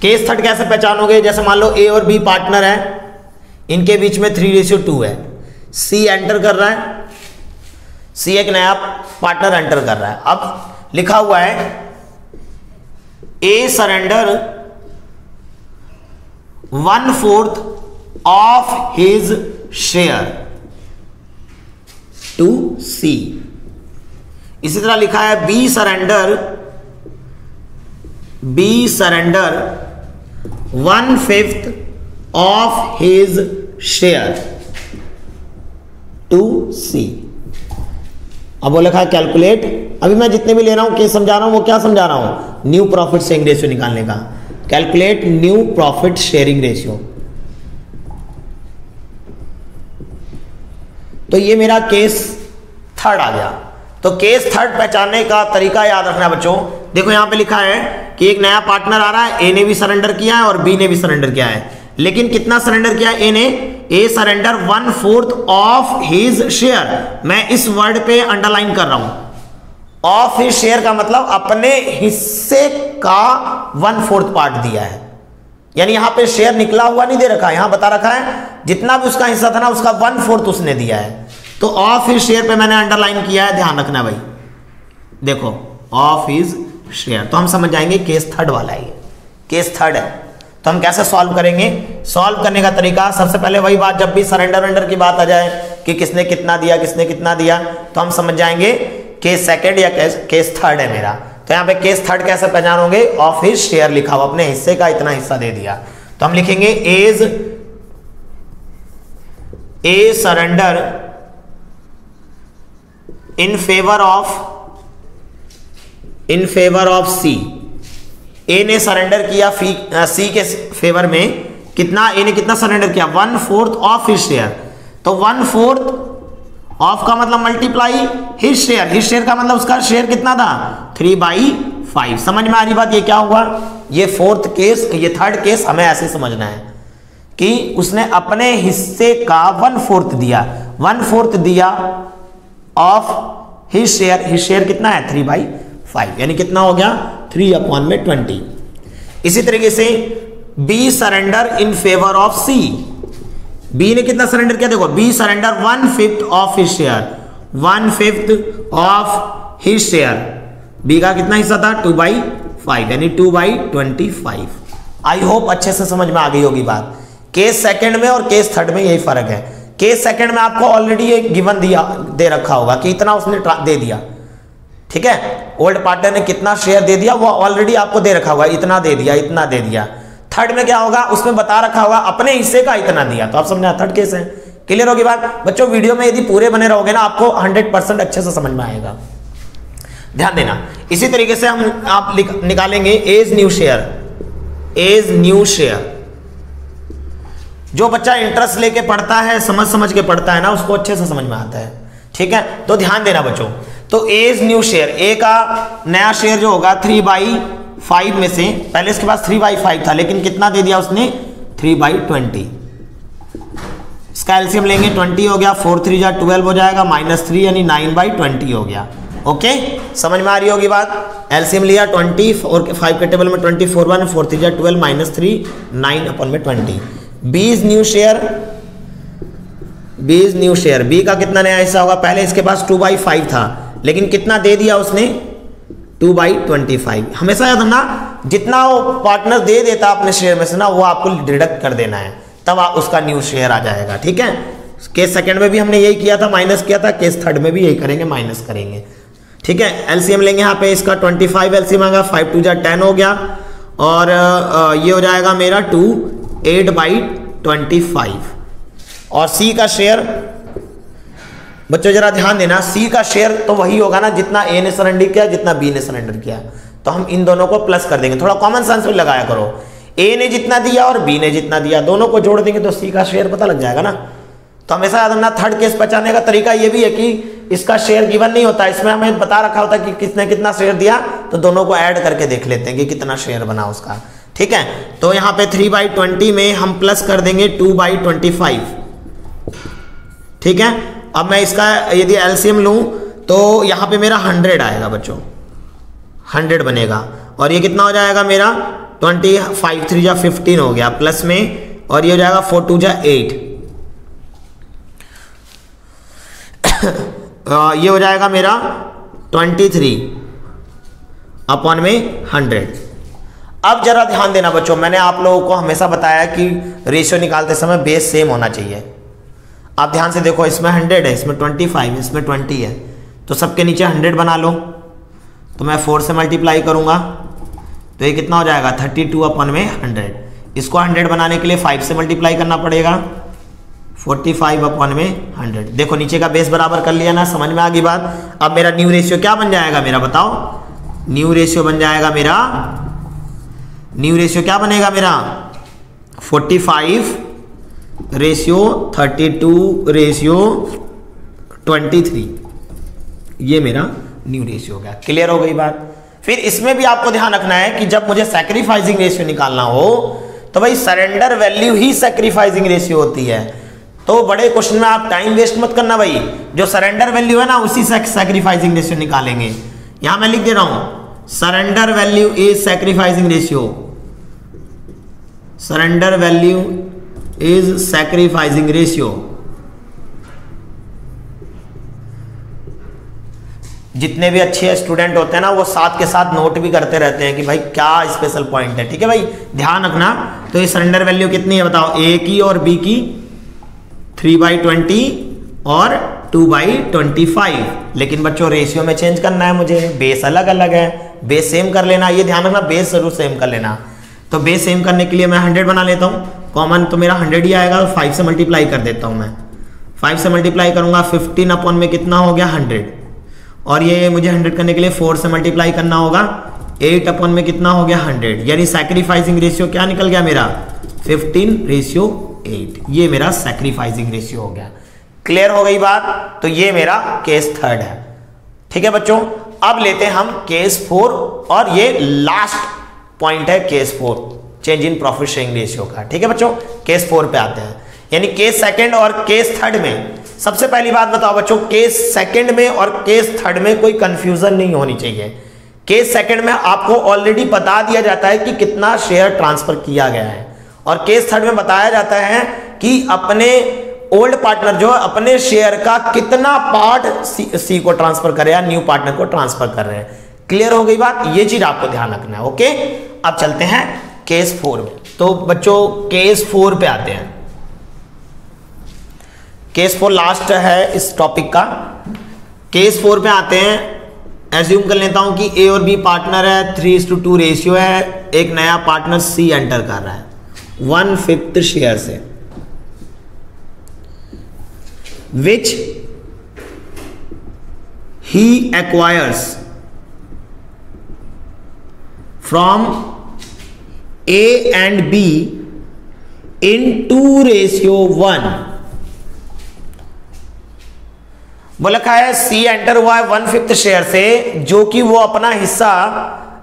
केस 3 कैसे पहचानोगे, जैसे मान लो ए और बी पार्टनर है, इनके बीच में 3:2 है, सी एंटर कर रहा है, सी एक नया पार्टनर एंटर कर रहा है। अब लिखा हुआ है A surrender 1/4 of his share to C. इसी तरह लिखा है B surrender 1/5 of his share to C. अब वो लिखा है कैलकुलेट, अभी मैं जितने भी ले रहा हूं केस समझा रहा हूं, वो क्या समझा रहा हूं, न्यू प्रॉफिट शेयरिंग रेशियो निकालने का। Calculate new profit sharing ratio. तो ये मेरा केस 3 आ गया। तो केस 3 पहचानने का तरीका याद रखना बच्चों। देखो यहां पे लिखा है कि एक नया पार्टनर आ रहा है, ए ने भी सरेंडर किया है और बी ने भी सरेंडर किया है, लेकिन कितना सरेंडर किया ए ने, ए सरेंडर 1/4 ऑफ हिज शेयर। मैं इस वर्ड पे अंडरलाइन कर रहा हूं, ऑफ हिज शेयर का मतलब अपने हिस्से का 1/4 पार्ट दिया है, यानी यहां पे शेयर निकला हुआ नहीं दे रखा है, यहां बता रखा है जितना भी उसका हिस्सा था ना उसका 1/4 उसने दिया है। तो ऑफ हिज शेयर पे मैंने अंडरलाइन किया है, ध्यान रखना भाई, देखो ऑफ हिज शेयर। तो हम समझ जाएंगे केस 3 वाला है, केस 3 है। तो हम कैसे सॉल्व करेंगे, सॉल्व करने का तरीका, सबसे पहले वही बात, जब भी सरेंडर वेंडर की बात आ जाए कि किसने कितना दिया, तो हम समझ जाएंगे केस सेकंड या केस थर्ड है मेरा, तो यहाँ पे केस थर्ड कैसे पहचानोगे, ऑफ हिज शेयर लिखा हुआ, अपने हिस्से का इतना हिस्सा दे दिया, तो हम लिखेंगे as A surrender in favour of C. A ने सरेंडर किया सी के फेवर में, कितना, ए ने कितना सरेंडर किया, 1/4 ऑफ हिज शेयर, तो 1/4 ऑफ का मतलब मल्टीप्लाई हिज शेयर का मतलब उसका शेयर कितना था, 3/5। समझ में आ रही बात, ये क्या हुआ, ये फोर्थ केस, ये थर्ड केस हमें ऐसे समझना है कि उसने अपने हिस्से का 1/4 दिया, 1/4 दिया ऑफ हिज शेयर कितना है, 3/5, यानी कितना हो गया, 3/20। इसी तरीके से B surrender in favour of C, B ने कितना सरेंडर किया, देखो B surrender 1/5 of his share, 1/5 of his share, B का कितना हिस्सा था, 2/5, यानी 2/25। आई होप अच्छे से समझ में आ गई होगी बात। केस सेकंड में और केस थर्ड में यही फर्क है, केस सेकंड में आपको ऑलरेडी एक गिवन दे रखा होगा कि इतना उसने दे दिया, ठीक है, ओल्ड पार्टनर ने कितना शेयर दे दिया वो ऑलरेडी आपको दे रखा होगा, इतना दे दिया, इतना दे दिया। थर्ड में क्या होगा, उसमें बता रखा होगा अपने हिस्से का इतना दिया, तो आप समझना, थर्ड केस है। क्लियर होगी बात बच्चों, वीडियो में यदि पूरे बने रहोगे ना आपको 100% अच्छे से समझ में आएगा, ध्यान देना। इसी तरीके से हम आप निकालेंगे एज न्यू शेयर, जो बच्चा इंटरेस्ट लेके पढ़ता है, समझ के पढ़ता है ना, उसको अच्छे से समझ में आता है, ठीक है। तो ध्यान देना बच्चों, तो एज न्यू शेयर, ए का नया शेयर जो होगा 3/5 में से, पहले इसके पास 3/5 था, लेकिन कितना दे दिया उसने, 3/20। इसका एलसीएम लेंगे, 20 हो गया, 4 3 12 हो जाएगा, -3 यानी 9/20 हो गया। ओके, समझ में आ रही होगी बात। एलसीएम लिया 20 और 5 के टेबल में 24 1 4 3 12 -3 9/20। B is new share, B का कितना नया हिस्सा होगा, पहले इसके पास 2/5 था, लेकिन कितना दे दिया उसने, 2/25। हमेशा याद रखना, जितना वो पार्टनर दे देता अपने शेयर में से ना, वो आपको डिडक्ट कर देना है, तब उसका न्यू शेयर आ जाएगा, ठीक है। केस सेकंड में भी हमने यही किया था, माइनस किया था, केस थर्ड में भी यही करेंगे, माइनस करेंगे, ठीक है। एलसीएम लेंगे यहाँ पे, इसका 25 एलसीएम आएगा, 5 2 10 हो गया, और ये हो जाएगा मेरा 8/25। और सी का शेयर बच्चों जरा ध्यान देना, सी का शेयर तो वही होगा ना जितना ए ने सरेंडर किया, जितना बी ने सरेंडर किया, तो हम इन दोनों को प्लस कर देंगे। थोड़ा कॉमन सेंस में लगाया करो, ए ने जितना दिया और बी ने जितना दिया, दोनों को जोड़ देंगे तो सी का शेयर पता लग जाएगा ना। तो हमेशा याद रखना, थर्ड केस पहचानने का तरीका ये भी है कि इसका शेयर गिवन नहीं होता, इसमें हमें बता रखा होता है कि किसने कितना शेयर दिया, तो दोनों को ऐड करके देख लेते हैं कि कितना शेयर बना उसका, ठीक है। तो यहाँ पे 3/20 में हम प्लस कर देंगे 2/25, ठीक है। अब मैं इसका यदि एलसीएम लूं तो यहाँ पे मेरा 100 आएगा बच्चों, 100 बनेगा, और ये कितना हो जाएगा मेरा 25 3 15 हो गया प्लस में, और ये हो जाएगा 4 2 8 ये हो जाएगा मेरा 23/100। अब जरा ध्यान देना बच्चों, मैंने आप लोगों को हमेशा बताया कि रेशियो निकालते समय बेस सेम होना चाहिए। आप ध्यान से देखो, इसमें 100 है, इसमें 25 है, इसमें 20 है, तो सबके नीचे 100 बना लो। तो मैं 4 से मल्टीप्लाई करूंगा तो ये कितना हो जाएगा 32/100। इसको 100 बनाने के लिए 5 से मल्टीप्लाई करना पड़ेगा, 45/100। देखो नीचे का बेस बराबर कर लिया ना, समझ में आ गई बात। अब मेरा न्यू रेशियो क्या बन जाएगा मेरा, बताओ। न्यू रेशियो बन जाएगा मेरा, न्यू रेशियो क्या बनेगा मेरा, 45/32/23। ये मेरा न्यू रेशियो हो गया। क्लियर हो गई बात। फिर इसमें भी आपको ध्यान रखना है कि जब मुझे सैक्रिफाइसिंग रेशियो निकालना हो तो भाई सरेंडर वैल्यू ही सैक्रिफाइसिंग रेशियो होती है। तो बड़े क्वेश्चन में आप टाइम वेस्ट मत करना भाई, जो सरेंडर वैल्यू है ना उसी से सैक्रिफाइसिंग रेशियो निकालेंगे। यहां मैं लिख दे रहा हूं, surrender value is sacrificing ratio, surrender value is sacrificing ratio. जितने भी अच्छे स्टूडेंट होते हैं ना वो साथ के साथ नोट भी करते रहते हैं कि भाई क्या स्पेशल पॉइंट है, ठीक है भाई, ध्यान रखना। तो ये सरेंडर वैल्यू कितनी है बताओ, ए की और बी की 3/20 और 2/25, लेकिन बच्चों रेशियो में चेंज करना है मुझे, बेस अलग अलग है, बेस सेम कर लेना, ये ध्यान रखना बेस जरूर सेम कर लेना। तो बेस सेम करने के लिए मैं 100 बना लेता हूँ, कॉमन तो मेरा 100 ही आएगा, 5 से मल्टीप्लाई कर देता हूँ मैं, 5 से मल्टीप्लाई करूंगा 15 अपॉन में कितना हो गया 100, और ये मुझे 100 करने के लिए 4 से मल्टीप्लाई करना होगा, 8 अपॉन में कितना हो गया 100, यानी सैक्रिफाइसिंग रेशियो क्या निकल गया मेरा 15:8, ये मेरा सैक्रिफाइसिंग रेशियो हो गया। क्लियर हो गई बात? तो ये मेरा केस 3 है। ठीक है बच्चों, अब लेते हैं हम केस 4, और ये लास्ट पॉइंट है case 4, change in profit sharing ratio का। ठीक है बच्चों, केस 4 पे आते हैं, यानी केस 2 और केस 3 में। सबसे पहली बात बताओ बच्चों, केस 2 में और केस 3 में कोई कंफ्यूजन नहीं होनी चाहिए। केस 2 में आपको ऑलरेडी बता दिया जाता है कि कितना शेयर ट्रांसफर किया गया है, और केस 3 में बताया जाता है कि अपने ओल्ड पार्टनर जो अपने शेयर का कितना पार्ट सी को ट्रांसफर कर रहे हैं, न्यू पार्टनर को ट्रांसफर कर रहे हैं। क्लियर हो गई बात? ये चीज आपको ध्यान रखना है। ओके, अब चलते हैं केस 4 में। तो बच्चों केस 4 पे आते हैं। केस 4 लास्ट है इस टॉपिक का। केस 4 पे आते हैं। एज्यूम कर लेता हूं कि ए और बी पार्टनर है, 3:2 रेशियो है, एक नया पार्टनर सी एंटर कर रहा है 1/5 शेयर से, which he acquires from A and B in 2:1। वो लिखा है सी एंटर हुआ है 1/5 शेयर से, जो कि वो अपना हिस्सा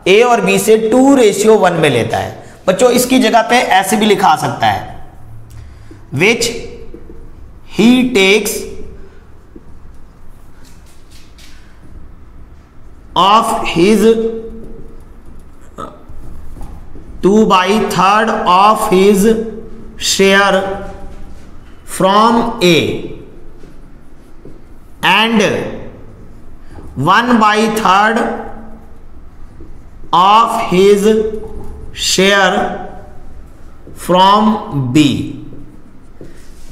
ए और बी से 2:1 में लेता है। बच्चों इसकी जगह पे ऐसे भी लिखा आ सकता है, which he takes of his 2/3 of his share from A and 1/3 of his share from B।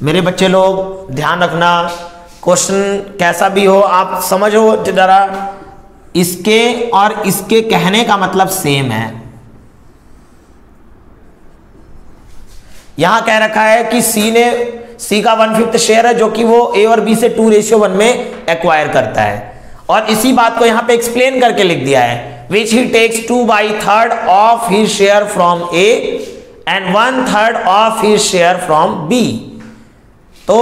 मेरे बच्चे लोग ध्यान रखना, क्वेश्चन कैसा भी हो आप समझो जरा, इसके और इसके कहने का मतलब सेम है। यहां कह रखा है कि सी का 1/5 शेयर है, जो कि वो ए और बी से 2:1 में एक्वायर करता है, और इसी बात को यहां पे एक्सप्लेन करके लिख दिया है, which he takes 2/3 of his share from A and 1/3 of his share from B। तो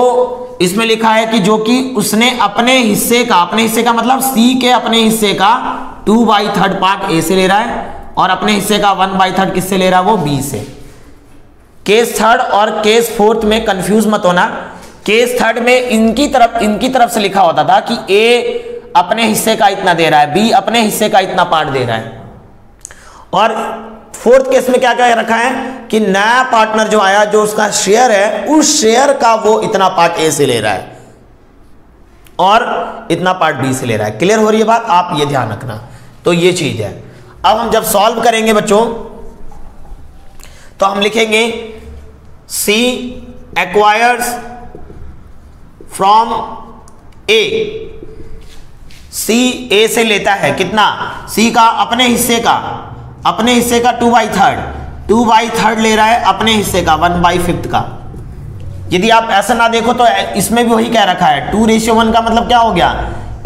इसमें लिखा है कि जो कि उसने अपने हिस्से का मतलब सी के अपने हिस्से का 2/3 पार्ट ए से ले रहा है, और अपने हिस्से का 1/3 किससे ले रहा है, वो बी से। केस 3 और केस 4 में कंफ्यूज मत होना। केस 3 में इनकी तरफ से लिखा होता था कि ए अपने हिस्से का इतना दे रहा है, बी अपने हिस्से का इतना पार्ट दे रहा है, और 4th केस में क्या क्या रखा है कि नया पार्टनर जो आया, जो उसका शेयर है, उस शेयर का वो इतना पार्ट ए से ले रहा है और इतना पार्ट बी से ले रहा है। क्लियर हो रही है बात? आप ये ध्यान रखना। तो ये चीज है। अब हम जब सॉल्व करेंगे बच्चों, तो हम लिखेंगे सी एक्वायर्स फ्रॉम ए। सी ए से लेता है कितना, सी का अपने हिस्से का 2/3 ले रहा है, अपने हिस्से का 1/5 का। यदि आप ऐसा ना देखो तो इसमें भी वही कह रखा है 2:1 का मतलब क्या हो गया,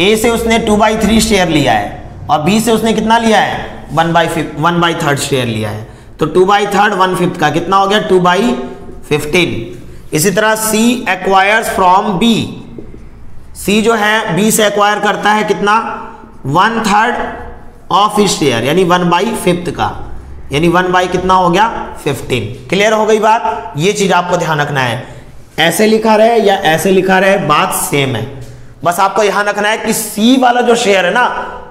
ए से उसने 2/3 शेयर लिया है, और बी से उसने कितना लिया है 1/3 शेयर लिया है। तो 2/3 1/5 का कितना हो गया 2/15। इसी तरह सी एक्वायर्स फ्रॉम बी, सी जो है बी से एक्वायर करता है कितना 1/3 ऑफ हिज शेयर, यानी 1/5 का, यानी 1 कितना हो गया 15। क्लियर हो गई बात? ये चीज आपको ध्यान रखना है, ऐसे लिखा रहे या ऐसे लिखा रहे बात सेम है। बस आपको ध्यान रखना है कि सी वाला जो शेयर है ना,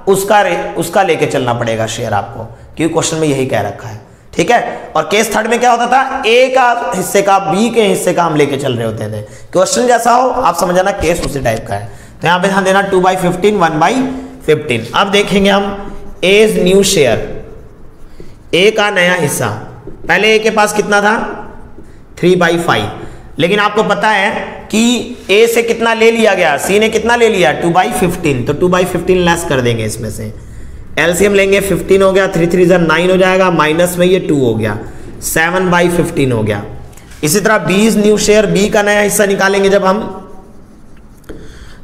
उसका लेके चलना पड़ेगा शेयर आपको, क्योंकि क्वेश्चन में यही कह रखा है। ठीक है। और केस 3 में क्या होता था, ए का हिस्से का बी के हिस्से का हम लेके चल रहे होते थे। क्वेश्चन जैसा हो आप समझ जाना, केस उसी टाइप का है। तो यहां पे ध्यान देना 2/15 1/15। अब देखेंगे हम एज न्यू शेयर, ए का नया हिस्सा। पहले ए के पास कितना था 3/5, लेकिन आपको पता है कि ए से कितना ले लिया गया, सी ने कितना ले लिया 2/15, तो 2/15 लेस कर देंगे इसमें से। एलसीएम लेंगे 15 हो गया, 3 3 9 हो जाएगा, माइनस में ये 2 हो गया, 7/15 हो गया। इसी तरह B is new share, B का नया हिस्सा निकालेंगे जब हम,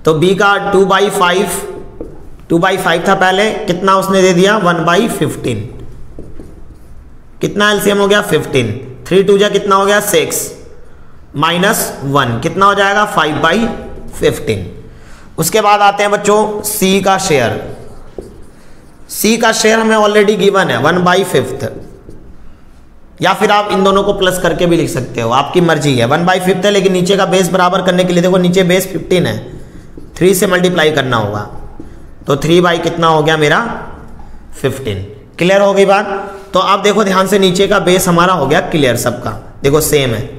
तो बी का 2/5 था पहले, कितना उसने दे दिया 1/15, कितना एलसीएम हो गया 15, 3 2 जा कितना हो गया 6 -1 कितना हो जाएगा 5/15। उसके बाद आते हैं बच्चों सी का शेयर। सी का शेयर हमें ऑलरेडी गिवन है 1/5, या फिर आप इन दोनों को प्लस करके भी लिख सकते हो, आपकी मर्जी है। 1/5 है, लेकिन नीचे का बेस बराबर करने के लिए देखो नीचे बेस 15 है, 3 से मल्टीप्लाई करना होगा, तो 3 कितना हो गया मेरा 15। क्लियर हो गई बात? तो आप देखो ध्यान से, नीचे का बेस हमारा हो गया क्लियर सबका, देखो सेम है,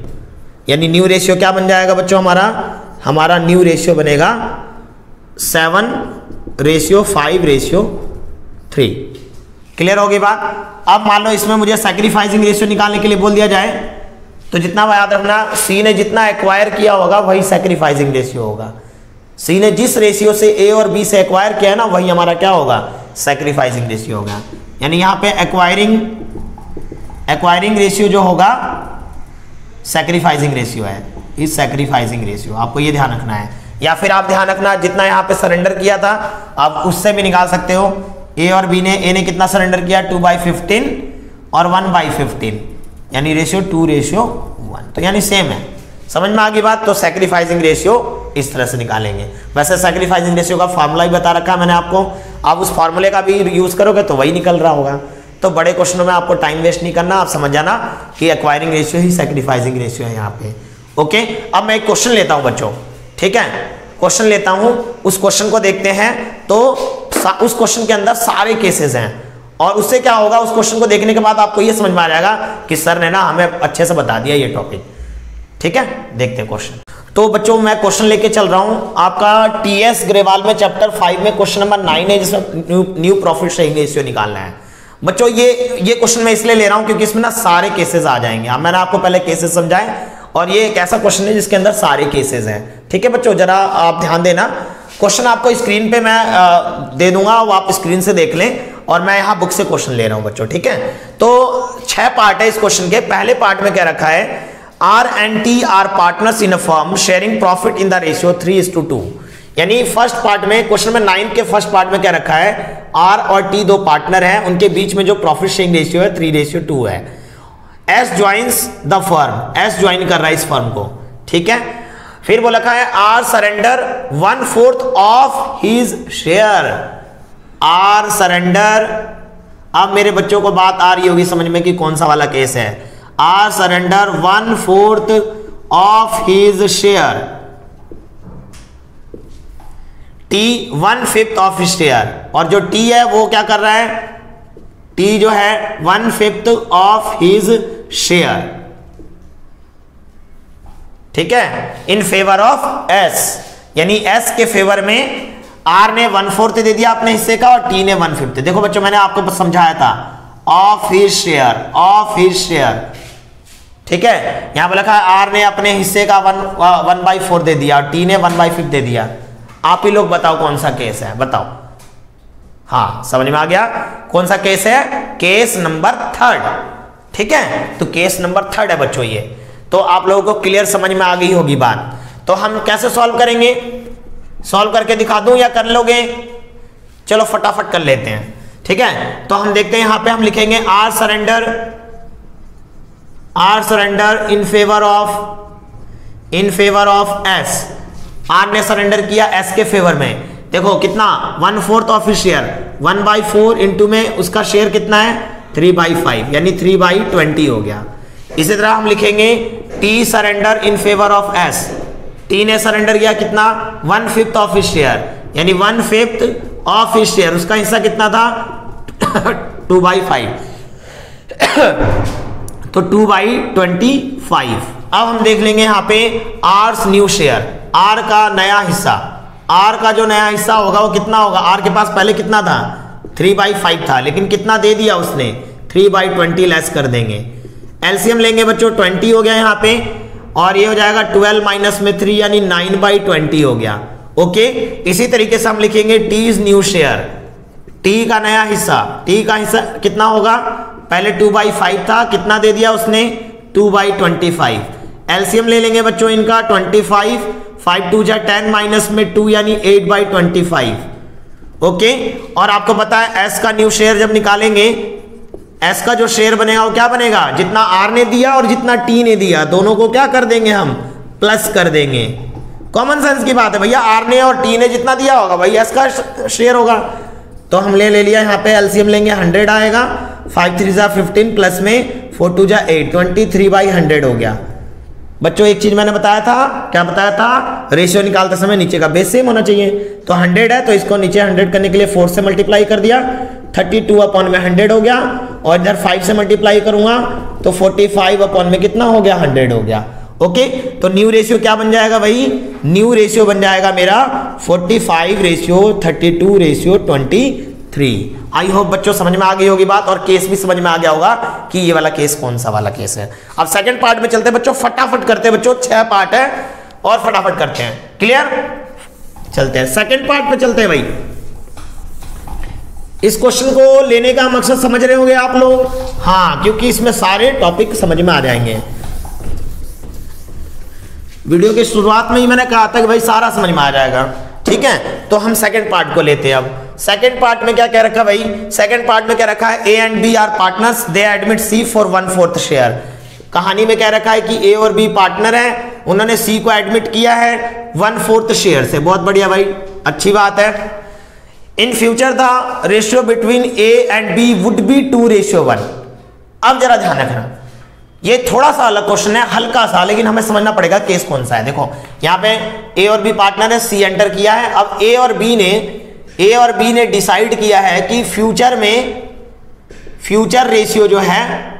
यानी न्यू रेशियो क्या बन जाएगा बच्चों हमारा न्यू रेशियो बनेगा 7:5:3। क्लियर हो गई बात? अब मान लो इसमें मुझे सैक्रिफाइसिंग रेशियो निकालने के लिए बोल दिया जाए, तो जितना याद रखना, सी ने जितना एक्वायर किया होगा वही सैक्रिफाइसिंग रेशियो होगा। सी ने जिस रेशियो से ए और बी से एक्वायर किया है ना, वही हमारा क्या होगा सैक्रिफाइसिंग रेशियो होगा। यानी यहाँ पे एक्वायरिंग रेशियो जो होगा सैक्रिफाइसिंग रेशियो है, इस सैक्रिफाइसिंग रेशियो, आपको ये ध्यान रखना है। या फिर आप ध्यान रखना जितना यहाँ पे सरेंडर किया था आप उससे भी निकाल सकते हो। ए और बी ने, ए ने कितना सरेंडर किया 2/15 और 1/15, यानी रेशियो 2:1, तो यानी सेम है। समझ में आ गई बात? तो सैक्रिफाइसिंग रेशियो इस तरह से निकालेंगे। वैसे सैक्रिफाइसिंग रेशियो का फार्मूला ही बता रखा है मैंने आपको, आप उस फार्मूले का भी यूज करोगे तो वही निकल रहा होगा। तो बड़े क्वेश्चनों में आपको टाइम वेस्ट नहीं करना, आप समझ जाना कि एक्वायरिंग रेशियो ही सैक्रिफाइसिंग रेशियो है यहाँ पे। ओके, अब मैं एक क्वेश्चन लेता हूँ बच्चों, ठीक है, क्वेश्चन लेता हूँ, उस क्वेश्चन को देखते हैं। तो उस क्वेश्चन के अंदर सारे केसेस हैं, और उससे क्या होगा, उस क्वेश्चन को देखने के बाद आपको ये समझ में आ जाएगा कि सर ने ना हमें अच्छे से बता दिया ये टॉपिक। ठीक है, देखते हैं क्वेश्चन। तो बच्चों मैं क्वेश्चन लेके चल रहा हूं आपका टीएस ग्रेवाल में चैप्टर 5 में क्वेश्चन नंबर 9 है, जिसमें न्यू प्रॉफिट शेयरिंग रेशियो निकालना है। बच्चों ये क्वेश्चन मैं इसलिए ले रहा हूं क्योंकि इसमें ना सारे केसेस आ जाएंगे। अब मैंने आपको पहले केसेस समझाए, और ये एक ऐसा क्वेश्चन है जिसके अंदर सारे केसेस हैं। ठीक है बच्चों, जरा आप ध्यान देना। क्वेश्चन आपको स्क्रीन पे मैं दे दूंगा, वो आप स्क्रीन से देख लें, और मैं यहाँ बुक से क्वेश्चन ले रहा हूँ बच्चों। ठीक है, तो 6 पार्ट है इस क्वेश्चन के। पहले पार्ट में क्या रखा है, R and T are partners in a firm sharing profit in the ratio 3:2। यानी फर्स्ट पार्ट में, क्वेश्चन नंबर 9 के फर्स्ट पार्ट में क्या रखा है, R और T दो पार्टनर हैं, उनके बीच में जो प्रॉफिट शेयरिंग रेशियो है 3:2 है। S joins the firm, S join कर रहा है इस फर्म को। ठीक है, फिर वो लिखा है R surrender 1/4 of his share, R surrender। अब मेरे बच्चों को बात आ रही होगी समझ में कि कौन सा वाला केस है। R surrender 1/4 of his share, T 1/5 of his share, और जो T है वो क्या कर रहा है, T जो है 1/5 of his share। ठीक है, इन फेवर ऑफ S, यानी S के फेवर में R ने 1/4 दे दिया अपने हिस्से का, और T ने 1/5। देखो बच्चों मैंने आपको समझाया था, of his share, of his share. ठीक है, यहां पर लिखा है R ने अपने हिस्से का 1/4 दे दिया, और T ने 1/5 दे दिया। आप ही लोग बताओ कौन सा केस है, बताओ। हाँ समझ में आ गया कौन सा केस है, केस नंबर 3। ठीक है, तो केस नंबर 3 है बच्चों ये। तो आप लोगों को क्लियर समझ में आ गई होगी बात। तो हम कैसे सॉल्व करेंगे, सॉल्व करके दिखा दूं या कर लोगे? चलो फटाफट कर लेते हैं। ठीक है, तो हम देखते हैं, यहां पे हम लिखेंगे R surrender in favour of S। R ने सरेंडर किया S के फेवर में। देखो कितना, 1/4 ऑफ हिज शेयर, 1/4 इंटू में उसका शेयर कितना है 3/5, यानी 3/20 हो गया। इसी तरह हम लिखेंगे T surrender in favour of S। T ने सरेंडर किया कितना, 1/5 ऑफ हिज शेयर, यानी 1/5 ऑफ हिज शेयर, उसका हिस्सा कितना था 2/5, तो 2/25। अब हम देख लेंगे यहाँ पे आर्स न्यू शेयर, R का नया हिस्सा, R का जो नया हिस्सा होगा वो कितना होगा। R के पास पहले कितना था 3/5 था, लेकिन कितना दे दिया उसने 3/20 लेस कर देंगे। एलसीएम लेंगे बच्चों, 20 हो गया यहाँ पे, और ये हो जाएगा 12 माइनस में 3 यानी 9/20 हो गया। ओके, इसी तरीके से हम लिखेंगे T is new share, T का नया हिस्सा, टी का हिस्सा कितना होगा, पहले 2/5 था, कितना दे दिया उसने 2/25। एलसीएम ले लेंगे बच्चों इनका 25, 5 2 जा 10 माइनस में 2 यानी 8/25। ओके, और आपको पता है एस का न्यू शेयर जब निकालेंगे, एस का जो शेयर बनेगा वो क्या बनेगा, जितना आर ने दिया और जितना टी ने दिया दोनों को क्या कर देंगे हम, प्लस कर देंगे। कॉमन सेंस की बात है भैया, आर ने और टी ने जितना दिया होगा भाई एस का शेयर होगा। तो हम ले लिया यहाँ पे एलसीएम लेंगे 100 आएगा, 5 3 जा 15 प्लस में 4 2 जा 8, 23/100 हो गया। बच्चों एक चीज मैंने बताया था, क्या बताया था, रेशियो निकालते समय नीचे का बेस सेम होना चाहिए। तो 100 है तो इसको नीचे 100 करने के लिए 4 से मल्टीप्लाई कर दिया, 32/100 हो गया, और इधर 5 से मल्टीप्लाई करूंगा तो 45 में कितना हो गया, 100 हो गया। ओके, तो न्यू रेशियो क्या बन जाएगा भाई, न्यू रेशियो बन जाएगा मेरा 45:32:23। आई होप बच्चों समझ में आ गई होगी बात, और केस भी समझ में आ गया होगा कि ये वाला केस कौन सा वाला केस है। अब सेकंड पार्ट में चलते हैं बच्चों, फटाफट करते हैं बच्चों, 6 पार्ट है और फटाफट करते हैं। क्लियर, चलते हैं सेकंड पार्ट पे चलते हैं भाई। इस क्वेश्चन को लेने का मकसद समझ रहे होंगे आप लोग, हाँ, क्योंकि इसमें सारे टॉपिक समझ में आ जाएंगे। वीडियो की शुरुआत में ही मैंने कहा था कि भाई सारा समझ में आ जाएगा। ठीक है, तो हम सेकंड पार्ट को लेते हैं। अब सेकंड पार्ट में क्या कह रखा भाई, सेकंड पार्ट में क्या रखा है, A and B are partners, they admit C for 1/4 share. कहानी में क्या रखा है कि ए और बी पार्टनर है, उन्होंने सी को एडमिट किया है 1/4 शेयर से। बहुत बढ़िया भाई, अच्छी बात है। In future the ratio between A and B would be 2:1। अब जरा ध्यान रखना, ये थोड़ा सा अलग क्वेश्चन है, हल्का सा, लेकिन हमें समझना पड़ेगा केस कौन सा है। देखो यहाँ पे ए और बी पार्टनर है, सी एंटर किया है। अब ए और बी ने डिसाइड किया है कि फ्यूचर में फ्यूचर रेशियो जो है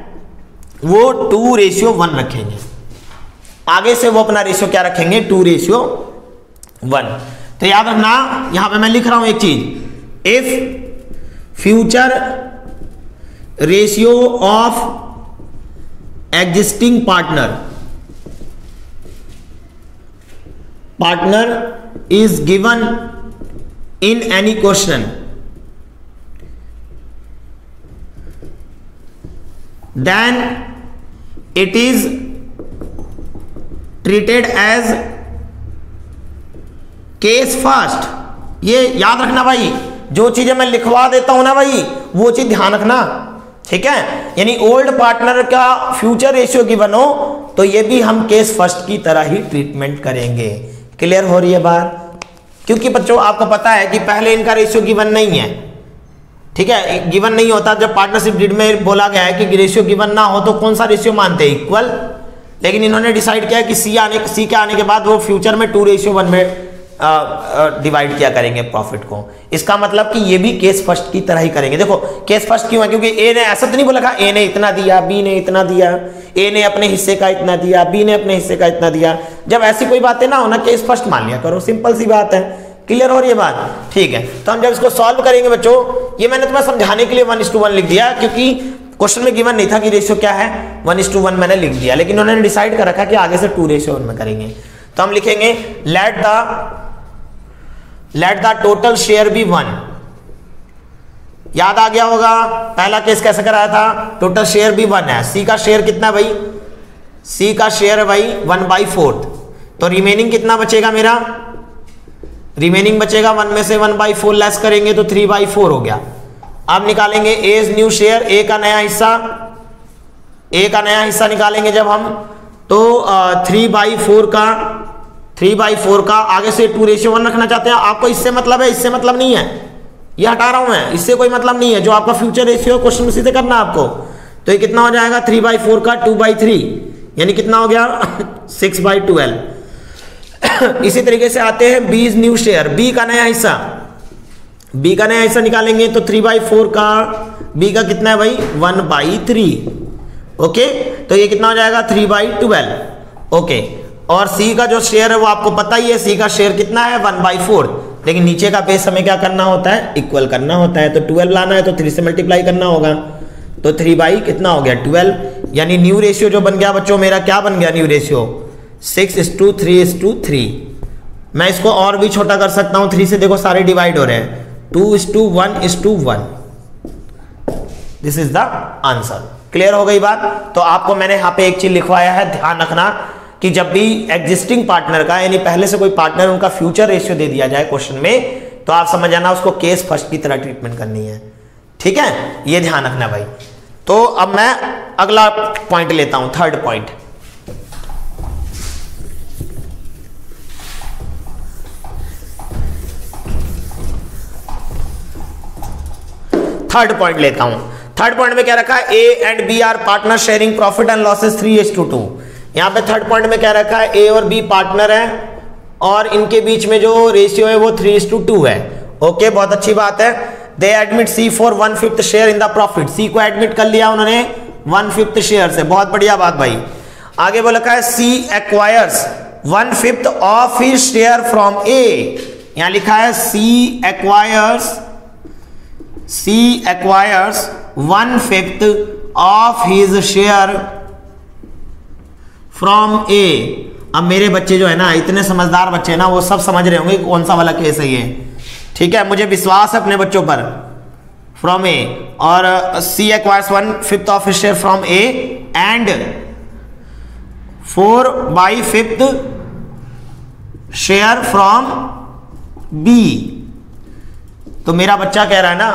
वो 2:1 रखेंगे। आगे से वो अपना रेशियो क्या रखेंगे, 2:1। तो याद रखना, यहां पे मैं लिख रहा हूं एक चीज, if future ratio of existing partner is given in any question, then it is treated as case first। ये याद रखना भाई, जो चीजें मैं लिखवा देता हूं ना भाई, वो चीज ध्यान रखना, ठीक है। यानी ओल्ड पार्टनर का फ्यूचर रेशियो गिवन हो तो ये भी हम केस फर्स्ट की तरह ही ट्रीटमेंट करेंगे। क्लियर हो रही है बात? क्योंकि बच्चों आपको पता है कि पहले इनका रेशियो गिवन नहीं है, ठीक है। गिवन नहीं होता, जब पार्टनरशिप डीड में बोला गया है कि रेशियो गिवन ना हो तो कौन सा रेशियो मानते हैं, इक्वल। लेकिन इन्होंने डिसाइड किया कि सी के आने के बाद वो फ्यूचर में 2:1 में डिवाइड किया करेंगे प्रॉफिट को। इसका मतलब कि ये भी केस फर्स्ट की तरह ही करेंगे। देखो केस फर्स्ट क्यों है, क्योंकि ए ने ऐसा तो नहीं बोला ए ने इतना दिया, बी ने इतना दिया, ए ने अपने हिस्से का इतना दिया, बी ने अपने हिस्से का इतना दिया। जब ऐसी कोई बातें ना हो ना, केस फर्स्ट मान लिया करो, सिंपल सी बात है। क्लियर हो रही है बात? ठीक है, तो हम जब इसको सॉल्व करेंगे बच्चों, ये मैंने तुम्हें समझाने के लिए 1:1 लिख दिया, क्योंकि क्वेश्चन में गिवन नहीं था कि रेशियो क्या है, 1:1 मैंने लिख दिया। लेकिन उन्होंने डिसाइड कर रखा कि आगे से 2:1 में करेंगे। तो हम लिखेंगे let the total share be 1। याद आ गया होगा पहला केस कैसे कराया था, टोटल शेयर भी 1 है। सी का शेयर कितना भाई, सी का शेयर है भाई 1/4। तो रिमेनिंग कितना बचेगा मेरा, रिमेनिंग बचेगा 1 में से 1/4 लेस करेंगे तो 3/4 हो गया। अब निकालेंगे एज न्यू शेयर, ए का नया हिस्सा, ए का नया हिस्सा निकालेंगे जब हम, तो 3/4 का आगे से 2:1 रखना चाहते हैं। आपको इससे मतलब है, इससे मतलब नहीं है, ये हटा रहा हूं मैं, इससे कोई मतलब नहीं है। जो आपका फ्यूचर रेशियो क्वेश्चन में सीधे करना आपको। तो ये कितना हो जाएगा, 3/4 का 2/3 यानी कितना हो गया 6/12। इसी तरीके से आते हैं बी न्यू शेयर, बी का नया हिस्सा, बी का नया हिस्सा निकालेंगे तो 3/4 का बी का कितना है भाई 1/3। ओके, तो ये कितना हो जाएगा 3/12। ओके, और सी का जो शेयर है वो आपको पता ही है, सी का शेयर कितना है 1/4। लेकिन नीचे का बेस हमें क्या करना होता है, इक्वल करना होता है। तो 12 लाना है तो 3 से मल्टीप्लाई करना होगा, तो 3 कितना हो गया 12। यानी न्यू रेशियो जो बन गया बच्चों मेरा, क्या बन गया न्यू रेशियो, 6:3:3। मैं इसको और भी छोटा कर सकता हूं, 3 से देखो सारे डिवाइड हो रहे हैं, 2:1:1। This is the answer. Clear हो गई बात। तो आपको मैंने यहाँ पे एक चीज लिखवाया है, ध्यान रखना कि जब भी एग्जिस्टिंग पार्टनर का यानी पहले से कोई पार्टनर उनका फ्यूचर रेशियो दे दिया जाए क्वेश्चन में, तो आप समझ जाना उसको केस फर्स्ट की तरह ट्रीटमेंट करनी है। ठीक है, ये ध्यान रखना भाई। तो अब मैं अगला पॉइंट लेता हूं, थर्ड पॉइंट। थर्ड पॉइंट लेता हूं। थर्ड पॉइंट में क्या रखा है, A and B are partner sharing profit and losses 3:2। यहां पे थर्ड पॉइंट में क्या रखा है, ए और बी पार्टनर है और इनके बीच में जो रेशियो है वो 3:2 है। ओके, बहुत अच्छी बात है। They admit C for 1/5 share in the profit. C को एडमिट कर लिया उन्होंने 1/5 शेयर से, बहुत बढ़िया बात भाई। आगे बोला है C acquires 1/5 of his share from A. यहां लिखा है C acquires 1/5 of his share from A. अब मेरे बच्चे जो है ना, इतने समझदार बच्चे हैं ना, वो सब समझ रहे होंगे कौन सा वाला केस है ये। ठीक है, मुझे विश्वास है अपने बच्चों पर। फ्रॉम ए और C acquires 1/5 of his share from A and 4/5 share from B. तो मेरा बच्चा कह रहा है ना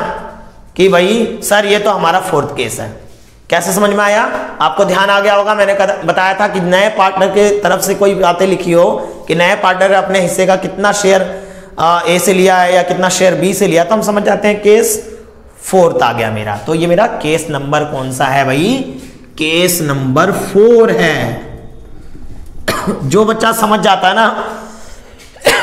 कि भाई सर ये तो हमारा फोर्थ केस है। कैसे समझ में आया आपको? ध्यान आ गया होगा। मैंने बताया था कि नए पार्टनर के तरफ से कोई बातें लिखी हो कि नए पार्टनर ने अपने हिस्से का कितना शेयर ए से लिया है या कितना शेयर बी से लिया, तो हम समझ जाते हैं केस फोर्थ आ गया मेरा। तो ये मेरा केस नंबर कौन सा है भाई? केस नंबर 4 है। जो बच्चा समझ जाता है ना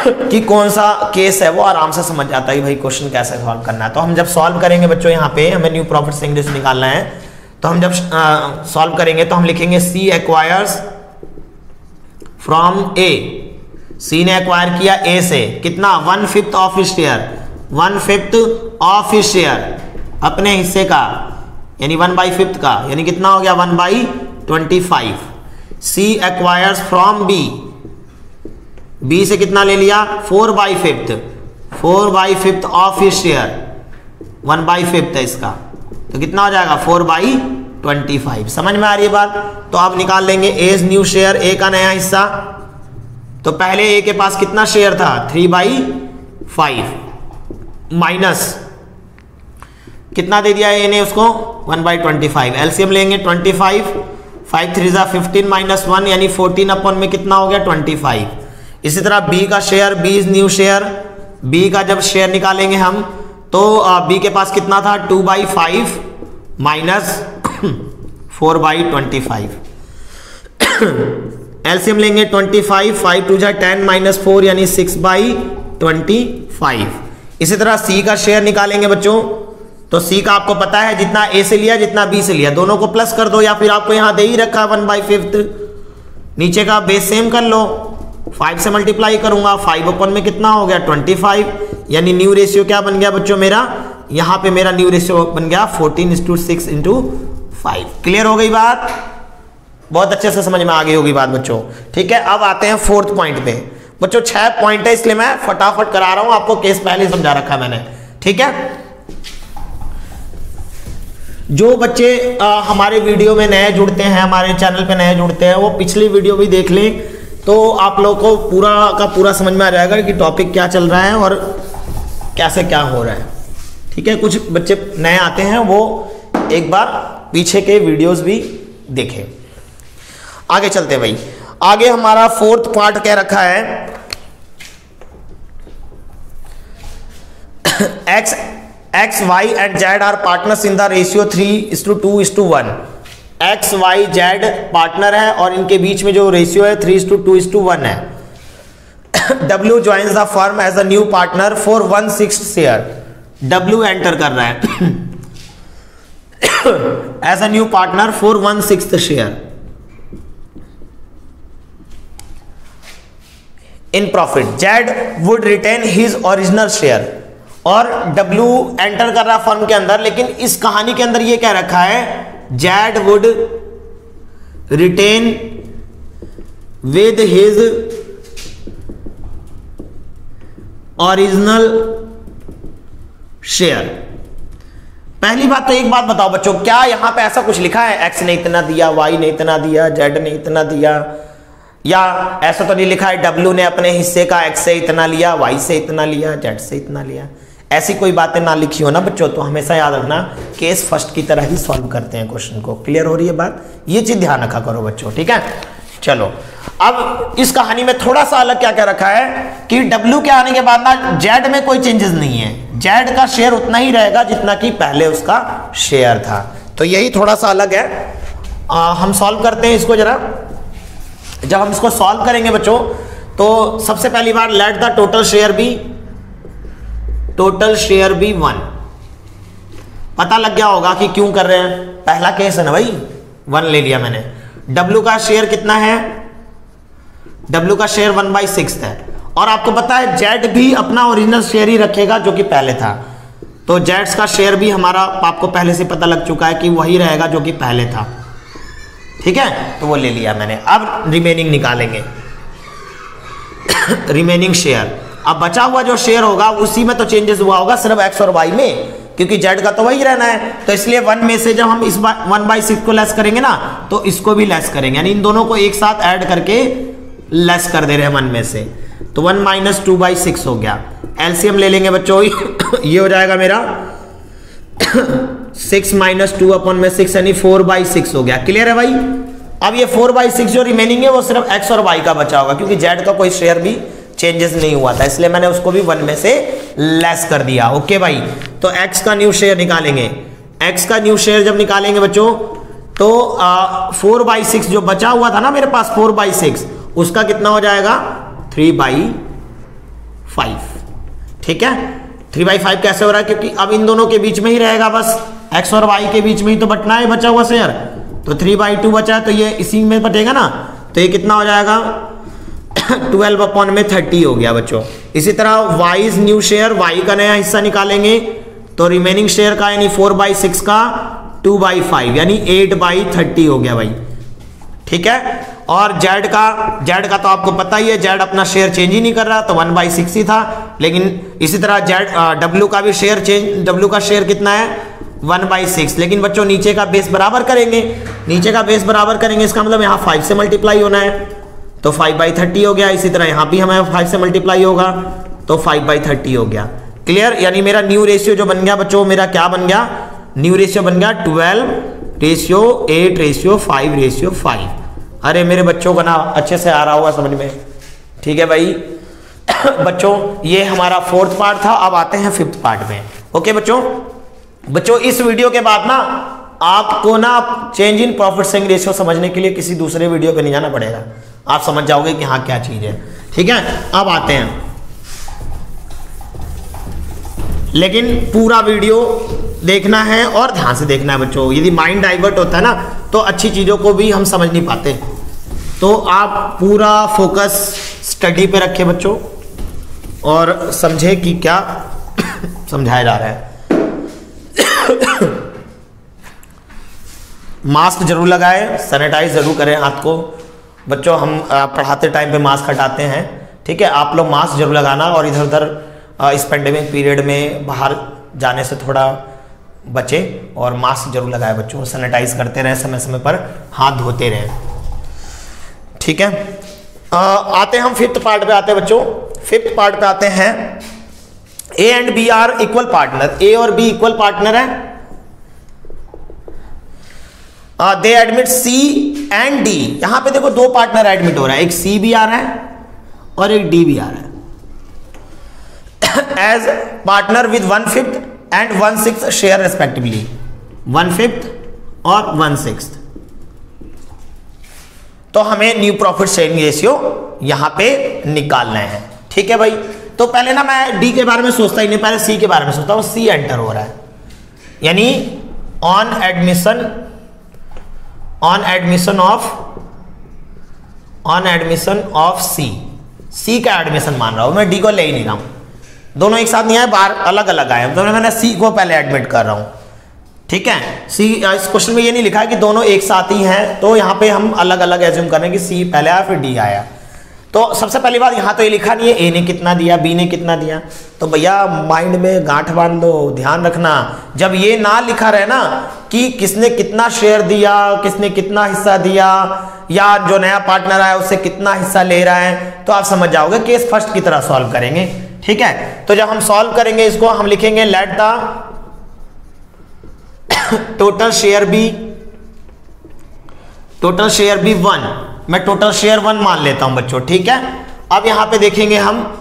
कि कौन सा केस है, वो आराम से समझ जाता है भाई क्वेश्चन कैसे सॉल्व करना है। तो हम जब सॉल्व करेंगे बच्चों, यहाँ पे हमें न्यू प्रॉफिट से इंग्लिश निकालना है, तो हम जब सॉल्व करेंगे तो हम लिखेंगे सी एक्वायर्स फ्रॉम ए। सी ने एक्वायर किया ए से कितना, 1/5 of his share, 1/5 of his share अपने हिस्से का, यानी 1/5 का, यानी कितना हो गया 1/25। सी एक्वायर्स फ्रॉम बी, बी से कितना ले लिया 4/5 ऑफ हिज शेयर, 1/5 है इसका, तो कितना हो जाएगा 4/25। समझ में आ रही है बात? तो आप निकाल लेंगे एज न्यू शेयर, ए का नया हिस्सा। तो पहले ए के पास कितना शेयर था 3/5 माइनस कितना दे दिया ए ने उसको 1/25। एलसीएम लेंगे 25, 5 3 15 माइनस 1 यानी 14 अपन में कितना हो गया 25। इसी तरह बी का share, B is new share, B का जब शेयर निकालेंगे हम तो बी के पास कितना था 2/5 माइनस 4/25। एलसीएम लेंगे 25, 5 2 10 माइनस 4 यानी 6/25। इसी तरह सी का शेयर निकालेंगे बच्चों, तो सी का आपको पता है जितना ए से लिया जितना बी से लिया, दोनों को प्लस कर दो, या फिर आपको यहां दे ही रखा 1/5, नीचे का बेस सेम कर लो, 5 से मल्टीप्लाई करूंगा, 5 अपन में कितना हो गया 25, यानी न्यू रेशियो क्या बन गया बच्चों मेरा, यहां पे मेरा न्यू रेशियो बन गया 14:6:5। क्लियर हो गई बात? बहुत अच्छे से समझ में आ गई होगी बात बच्चों। ठीक है, अब आते हैं फोर्थ पॉइंट पे। बच्चों 6 पॉइंट है इसलिए मैं फटाफट करा रहा हूं, आपको केस पहले ही समझा रखा मैंने। ठीक है, जो बच्चे हमारे वीडियो में नए जुड़ते हैं, हमारे चैनल पे नए जुड़ते हैं, वो पिछली वीडियो भी देख लें, तो आप लोग को पूरा का पूरा समझ में आ जाएगा कि टॉपिक क्या चल रहा है और कैसे क्या हो रहा है। ठीक है, कुछ बच्चे नए आते हैं वो एक बार पीछे के वीडियोस भी देखें। आगे चलते हैं भाई। आगे हमारा फोर्थ पार्ट क्या रखा है, X Y and Z are partners in the ratio 3:2:1। X Y Z partner है और इनके बीच में जो रेशियो है 3:2:1 है। W joins the firm as a new partner for 1/6 share. W enter कर रहा है as a new partner for 1/6 share in profit. Z would retain his original share, और W एंटर कर रहा फर्म के अंदर, लेकिन इस कहानी के अंदर ये क्या रखा है, Z would retain with his original share. पहली बात तो एक बात बताओ बच्चों, क्या यहां पे ऐसा कुछ लिखा है एक्स ने इतना दिया, वाई ने इतना दिया, जेड ने इतना दिया, या ऐसा तो नहीं लिखा है डब्ल्यू ने अपने हिस्से का एक्स से इतना लिया, वाई से इतना लिया, जेड से इतना लिया? ऐसी कोई बातें ना लिखी हो ना बच्चों, तो हमेशा याद रखना केस फर्स्ट की तरह ही सॉल्व करते हैं क्वेश्चन को। क्लियर हो रही है बात? ये चीज ध्यान रखा करो बच्चों, ठीक है। चलो अब इस कहानी में थोड़ा सा अलग क्या क्या रखा है कि W के आने के बाद ना जेड में कोई चेंजेस नहीं है, जेड का शेयर उतना ही रहेगा जितना कि पहले उसका शेयर था। तो यही थोड़ा सा अलग है। हम सॉल्व करते हैं इसको जरा। जब हम इसको सॉल्व करेंगे बच्चों तो सबसे पहली बार let the total share be 1। पता लग गया होगा कि क्यों कर रहे हैं, पहला केस है ना भाई, 1 ले लिया मैंने। W का शेयर कितना है? W का शेयर 1/6 है, और आपको पता है जेड भी अपना ओरिजिनल शेयर ही रखेगा जो कि पहले था, तो जेड्स का शेयर भी हमारा आपको पहले से पता लग चुका है कि वही रहेगा जो कि पहले था, ठीक है। तो वो ले लिया मैंने। अब रिमेनिंग निकालेंगे रिमेनिंग शेयर। अब बचा हुआ जो शेयर होगा उसी में तो चेंजेस हुआ होगा सिर्फ एक्स और वाई में, क्योंकि जेड का तो वही रहना है। तो इसलिए 1 में से जब हम इस 1/6 को लेस करेंगे ना तो इसको भी लेस करेंगे, यानी इन दोनों को एक साथ ऐड करके लेस कर दे रहे हैं 1 में से। तो 1 - 2/6 हो गया। एलसीएम ले लेंगे बच्चों ये हो जाएगा मेरा 6 - 2/6 यानी 4/6 हो गया। क्लियर है भाई? अब ये 4/6 जो रिमेनिंग है वो सिर्फ एक्स और वाई का बचा होगा, क्योंकि जेड का कोई शेयर भी चेंजेस नहीं हुआ था, इसलिए मैंने उसको भी 1 में से लेस कर दिया। ओके भाई, तो एक्स का न्यू शेयर निकालेंगे। एक्स का न्यू शेयर जब निकालेंगे बच्चों तो 4/6 जो बचा हुआ था ना मेरे पास 4/6, उसका कितना हो जाएगा 3/5। ठीक है, 3/5 कैसे हो रहा है? क्योंकि अब इन दोनों के बीच में ही रहेगा, बस एक्स और वाई के बीच में ही तो बटना है बचा हुआ शेयर। तो 3/2 बचा है तो ये इसी में बटेगा ना, तो ये कितना हो जाएगा 12/30 हो गया बच्चों। इसी तरह वाई न्यू शेयर, वाई का नया हिस्सा निकालेंगे तो रिमेनिंग शेयर का यानी 4/6 का 2/5 यानी 8/30 हो गया भाई। ठीक है, और जेड का तो आपको पता ही है, जेड अपना शेयर चेंज ही नहीं कर रहा, तो 1/6 ही था। लेकिन इसी तरह जेड डब्ल्यू का भी शेयर चेंज, डब्ल्यू का शेयर कितना है 1/6। लेकिन बच्चों नीचे का बेस बराबर करेंगे, नीचे का बेस बराबर करेंगे, इसका मतलब यहाँ 5 से मल्टीप्लाई होना है, तो 5/30 हो गया। इसी तरह यहाँ भी हमें 5 से मल्टीप्लाई होगा तो 5/30 हो गया। क्लियर? यानी मेरा न्यू रेशियो जो बन गया बच्चों, मेरा क्या बन गया? न्यू रेशियो बन गया 12:8:5:5। अरे मेरे बच्चों को ना अच्छे से आ रहा होगा समझ में। ठीक है भाई बच्चों, ये हमारा 4th पार्ट था। अब आते हैं 5th पार्ट में। ओके बच्चों इस वीडियो के बाद ना आपको ना change in profit selling ratio समझने के लिए किसी दूसरे वीडियो पे नहीं जाना पड़ेगा, आप समझ जाओगे कि हाँ क्या चीज है। ठीक है, अब आते हैं, लेकिन पूरा वीडियो देखना है और ध्यान से देखना है बच्चों। यदि माइंड डाइवर्ट होता है ना तो अच्छी चीजों को भी हम समझ नहीं पाते, तो आप पूरा फोकस स्टडी पे रखें बच्चों और समझे कि क्या समझाया जा रहा है। मास्क जरूर लगाएं, सैनिटाइज जरूर करें हाथ को बच्चों। हम पढ़ाते टाइम पे मास्क हटाते हैं, ठीक है, आप लोग मास्क जरूर लगाना। और इधर उधर इस पेंडेमिक पीरियड में बाहर जाने से थोड़ा बचें और मास्क जरूर लगाएं बच्चों। सैनिटाइज करते रहें, समय समय पर हाथ धोते रहें। ठीक है, आते हैं हम 5th पार्ट पे आते हैं बच्चों। 5th पार्ट पे आते हैं। A and B are equal partner, A और बी इक्वल पार्टनर है। They admit C and D. यहां पे देखो 2 पार्टनर एडमिट हो रहा है, एक सी भी आ रहा है और एक डी भी आ रहा है as partner with 1/5 and 1/6 share respectively. 1/5 और 1/6। तो हमें न्यू प्रॉफिट शेयरिंग रेशियो यहां पे निकालना है। ठीक है भाई, तो पहले ना मैं डी के बारे में सोचता ही नहीं, पहले सी के बारे में सोचता हूं। सी एंटर हो रहा है, यानी ऑन एडमिशन ऑफ सी का एडमिशन मान रहा हूं मैं, डी को ले ही नहीं रहा हूं। दोनों एक साथ नहीं आए, बाहर अलग अलग आए, तो मैंने सी को पहले एडमिट कर रहा हूं। ठीक है। सी इस क्वेश्चन में ये नहीं लिखा है कि दोनों एक साथ ही हैं, तो यहाँ पे हम अलग अलग एज्यूम करें कि सी पहले आया फिर डी आया। तो सबसे पहली बात, यहाँ तो ये लिखा नहीं है ए ने कितना दिया बी ने कितना दिया, तो भैया माइंड में गांठ बांध लो, ध्यान रखना जब ये ना लिखा रहे ना कि किसने कितना शेयर दिया, किसने कितना हिस्सा दिया, या जो नया पार्टनर आया उससे कितना हिस्सा ले रहा है, तो आप समझ जाओगे केस फर्स्ट की तरह सॉल्व करेंगे। ठीक है, तो जब हम सॉल्व करेंगे इसको हम लिखेंगे let the total share be 1, मैं टोटल शेयर 1 मान लेता हूं बच्चों। ठीक है, अब यहां पे देखेंगे हम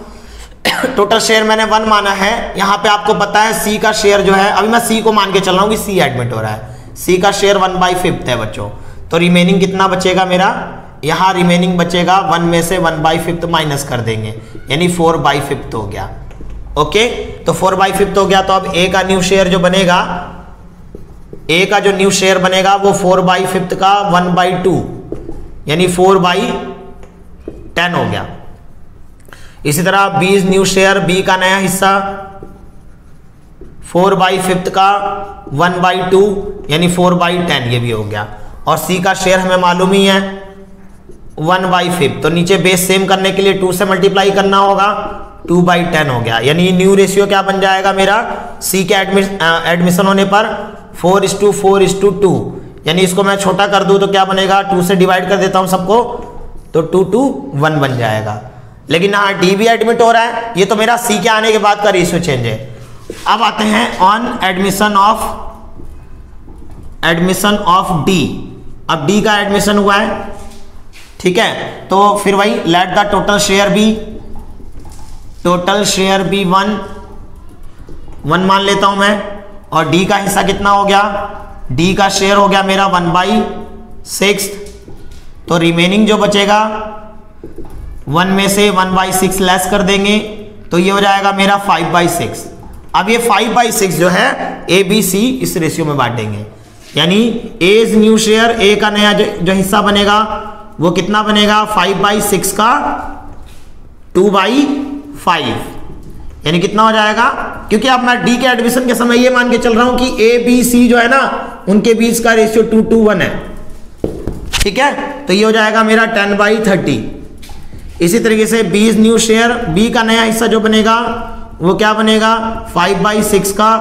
टोटल शेयर मैंने 1 माना है, यहां पे आपको पता है सी का शेयर जो है, अभी मैं सी को मान के चल रहा हूं कि सी एडमिट हो रहा है, सी का शेयर 1/5 है बच्चों। तो रिमेनिंग कितना बचेगा मेरा, यहां रिमेनिंग बचेगा 1 में से 1/5 माइनस कर देंगे, यानी 4/5 हो गया। ओके, तो 4/5 हो गया, तो अब ए का न्यू शेयर जो बनेगा, ए का जो न्यू शेयर बनेगा वो 4/5 का 1/2 यानी 4/10 हो गया। इसी तरह बी न्यू शेयर, बी का नया हिस्सा 4/5 का 1/2 यानी 4/10 ये भी हो गया। और सी का शेयर हमें मालूम ही है 1/5, तो नीचे बेस सेम करने के लिए 2 से मल्टीप्लाई करना होगा, 2/10 हो गया। यानी न्यू रेशियो क्या बन जाएगा मेरा, सी के एडमिशन होने पर 4:4:2, यानी इसको मैं छोटा कर दूं तो क्या बनेगा, 2 से डिवाइड कर देता हूं सबको, तो 2:1 बन जाएगा। लेकिन हाँ डी भी एडमिट हो रहा है, ये तो मेरा सी के आने के बाद का रेशियो चेंज है। अब आते हैं ऑन एडमिशन ऑफ डी, अब डी का एडमिशन हुआ है। ठीक है, तो फिर वही let the total share be 1 मान लेता हूं मैं, और डी का हिस्सा कितना हो गया, डी का शेयर हो गया मेरा 1/6, तो रिमेनिंग जो बचेगा 1 में से 1/6 लेस कर देंगे, तो ये हो जाएगा मेरा 5/6। अब ये 5/6 जो है ए बी सी इस रेशियो में बांटेंगे, यानी एज न्यू शेयर, ए का नया जो हिस्सा बनेगा वो कितना बनेगा, 5/6 का 2/5 यानी कितना हो जाएगा, क्योंकि अब मैं डी के एडमिशन के समय ये मान के चल रहा हूं कि ए बी सी जो है ना उनके बीच का रेशियो 2:1 है। ठीक है, तो ये हो जाएगा मेरा 10/30। इसी तरीके से बी न्यू शेयर, बी का नया हिस्सा जो बनेगा वो क्या बनेगा, 5/6 का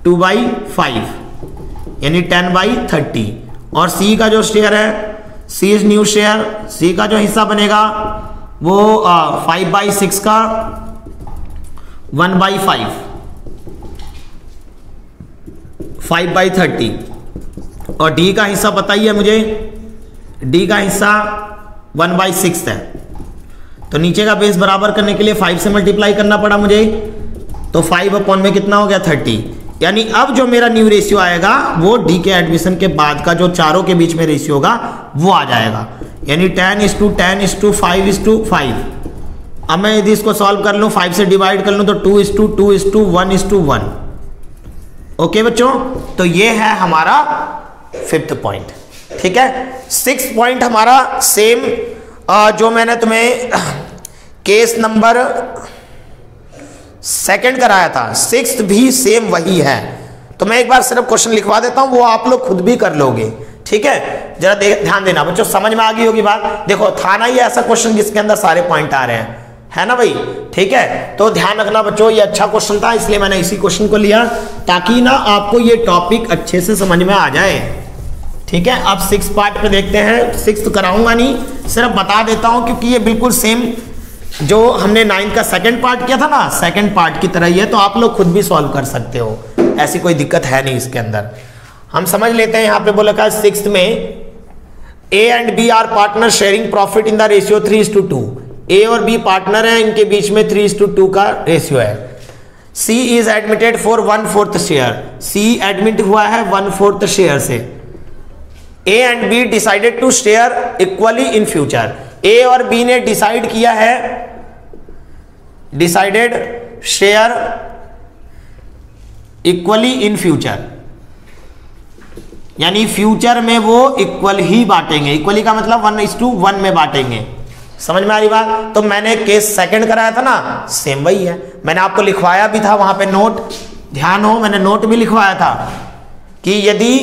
2/5 यानी 10/30। और सी का जो शेयर है, सी न्यू शेयर, सी का जो हिस्सा बनेगा वो 5/6 का 1/5 5/30। और डी का हिस्सा बताइए मुझे, डी का हिस्सा 1/6 है, तो नीचे का बेस बराबर करने के लिए 5 से मल्टीप्लाई करना पड़ा मुझे, तो 5 में कितना हो गया 30। यानी अब जो मेरा न्यू रेशियो आएगा वो डी के एडमिशन के बाद का जो चारों के बीच में रेशियो होगा वो आ जाएगा, यानी 10:10:5:5। अब मैं यदि इसको सॉल्व कर लूं, 5 से डिवाइड कर लूं तो 2:2:1:1। ओके बच्चों, तो ये है हमारा 5th पॉइंट। ठीक है, 6th पॉइंट हमारा सेम जो मैंने तुम्हें केस नंबर 2 कराया था, 6th भी सेम वही है। तो मैं एक बार सिर्फ क्वेश्चन लिखवा देता हूं, वो आप लोग खुद भी कर लोगे। ठीक है, जरा ध्यान देना बच्चों, समझ में आ गई होगी बात। देखो था ना ये ऐसा क्वेश्चन जिसके अंदर सारे पॉइंट आ रहे हैं, है ना भाई। ठीक है, तो ध्यान रखना बच्चों, ये अच्छा क्वेश्चन था इसलिए मैंने इसी क्वेश्चन को लिया ताकि ना आपको ये टॉपिक अच्छे से समझ में आ जाए। ठीक है, अब 6th पार्ट पे देखते हैं। 6th कराऊंगा नहीं, सिर्फ बता देता हूं क्योंकि ये बिल्कुल सेम जो हमने 9th का 2nd पार्ट किया था ना, 2nd पार्ट की तरह ही है, तो आप लोग खुद भी सॉल्व कर सकते हो, ऐसी कोई दिक्कत है नहीं इसके अंदर। हम समझ लेते हैं, यहाँ पे बोला था 6th में A and B are partner sharing profit in the ratio 3:2। A और बी पार्टनर है, इनके बीच में 3:2 का रेशियो है। C is admitted for 1/4 share, C admit हुआ है 1/4 शेयर से। A and B decided to share equally in future, A और बी ने डिसाइड किया है, decided share equally in future, यानी फ्यूचर में वो इक्वल ही बांटेंगे। इक्वली का मतलब 1:1 में बांटेंगे। समझ में आ रही बात। तो मैंने केस 2nd कराया था ना, सेम वही है। मैंने आपको लिखवाया भी था वहां पे नोट, ध्यान हो, मैंने नोट भी लिखवाया था कि यदि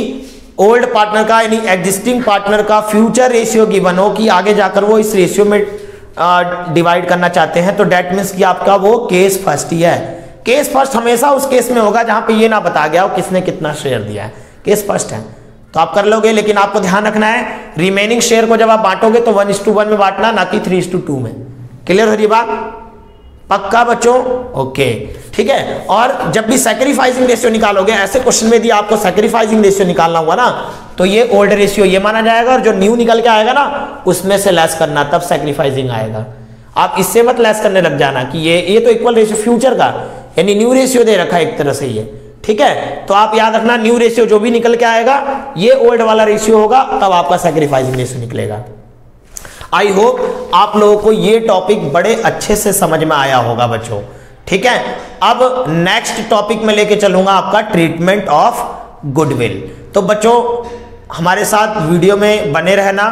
ओल्ड पार्टनर का यानी एग्जिस्टिंग पार्टनर का फ्यूचर रेशियो गिवन हो कि आगे जाकर वो इस रेशियो में डिवाइड करना चाहते हैं, तो डेट मीन्स कि आपका वो केस फर्स्ट ही है। केस फर्स्ट हमेशा उस केस में होगा जहां पे ये ना बताया गया हो किसने कितना शेयर दिया है, केस फर्स्ट है तो आप कर लोगे। लेकिन आपको ध्यान रखना है रिमेनिंग शेयर को जब आप बांटोगे तो 1:1 में बांटना, ना कि 3:2 में। क्लियर हो रही बात? पक्का बच्चों? ओके ठीक है। और जब भी सैक्रिफाइसिंग रेशियो निकालोगे, ऐसे क्वेश्चन में यदि आपको सैक्रिफाइसिंग रेशियो निकालना हुआ ना, तो ये ओल्ड रेशियो ये माना जाएगा और जो न्यू निकल के आएगा ना उसमें से लेस करना, तब सैक्रिफाइसिंग आएगा। आप इससे मत लेस करने लग जाना कि ये तो इक्वल रेशियो फ्यूचर का, यानी न्यू रेशियो दे रखा है एक तरह से ये, ठीक है। तो आप याद रखना न्यू रेशियो जो भी निकल के आएगा ये ओल्ड वाला रेशियो होगा, तब आपका सैक्रिफाइसिंग रेशियो निकलेगा। आई होप आप लोगों को ये टॉपिक बड़े अच्छे से समझ में आया होगा बच्चों, ठीक है। अब नेक्स्ट टॉपिक में लेके चलूंगा आपका ट्रीटमेंट ऑफ गुडविल। तो बच्चों हमारे साथ वीडियो में बने रहना,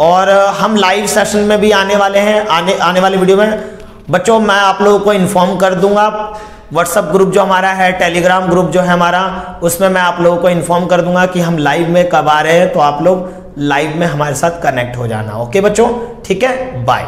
और हम लाइव सेशन में भी आने वाले हैं, आने वाले वीडियो में बच्चों मैं आप लोगों को इन्फॉर्म कर दूंगा। व्हाट्सएप ग्रुप जो हमारा है, टेलीग्राम ग्रुप जो है हमारा, उसमें मैं आप लोगों को इन्फॉर्म कर दूंगा कि हम लाइव में कब आ रहे हैं, तो आप लोग लाइव में हमारे साथ कनेक्ट हो जाना। ओके बच्चों, ठीक है, बाय।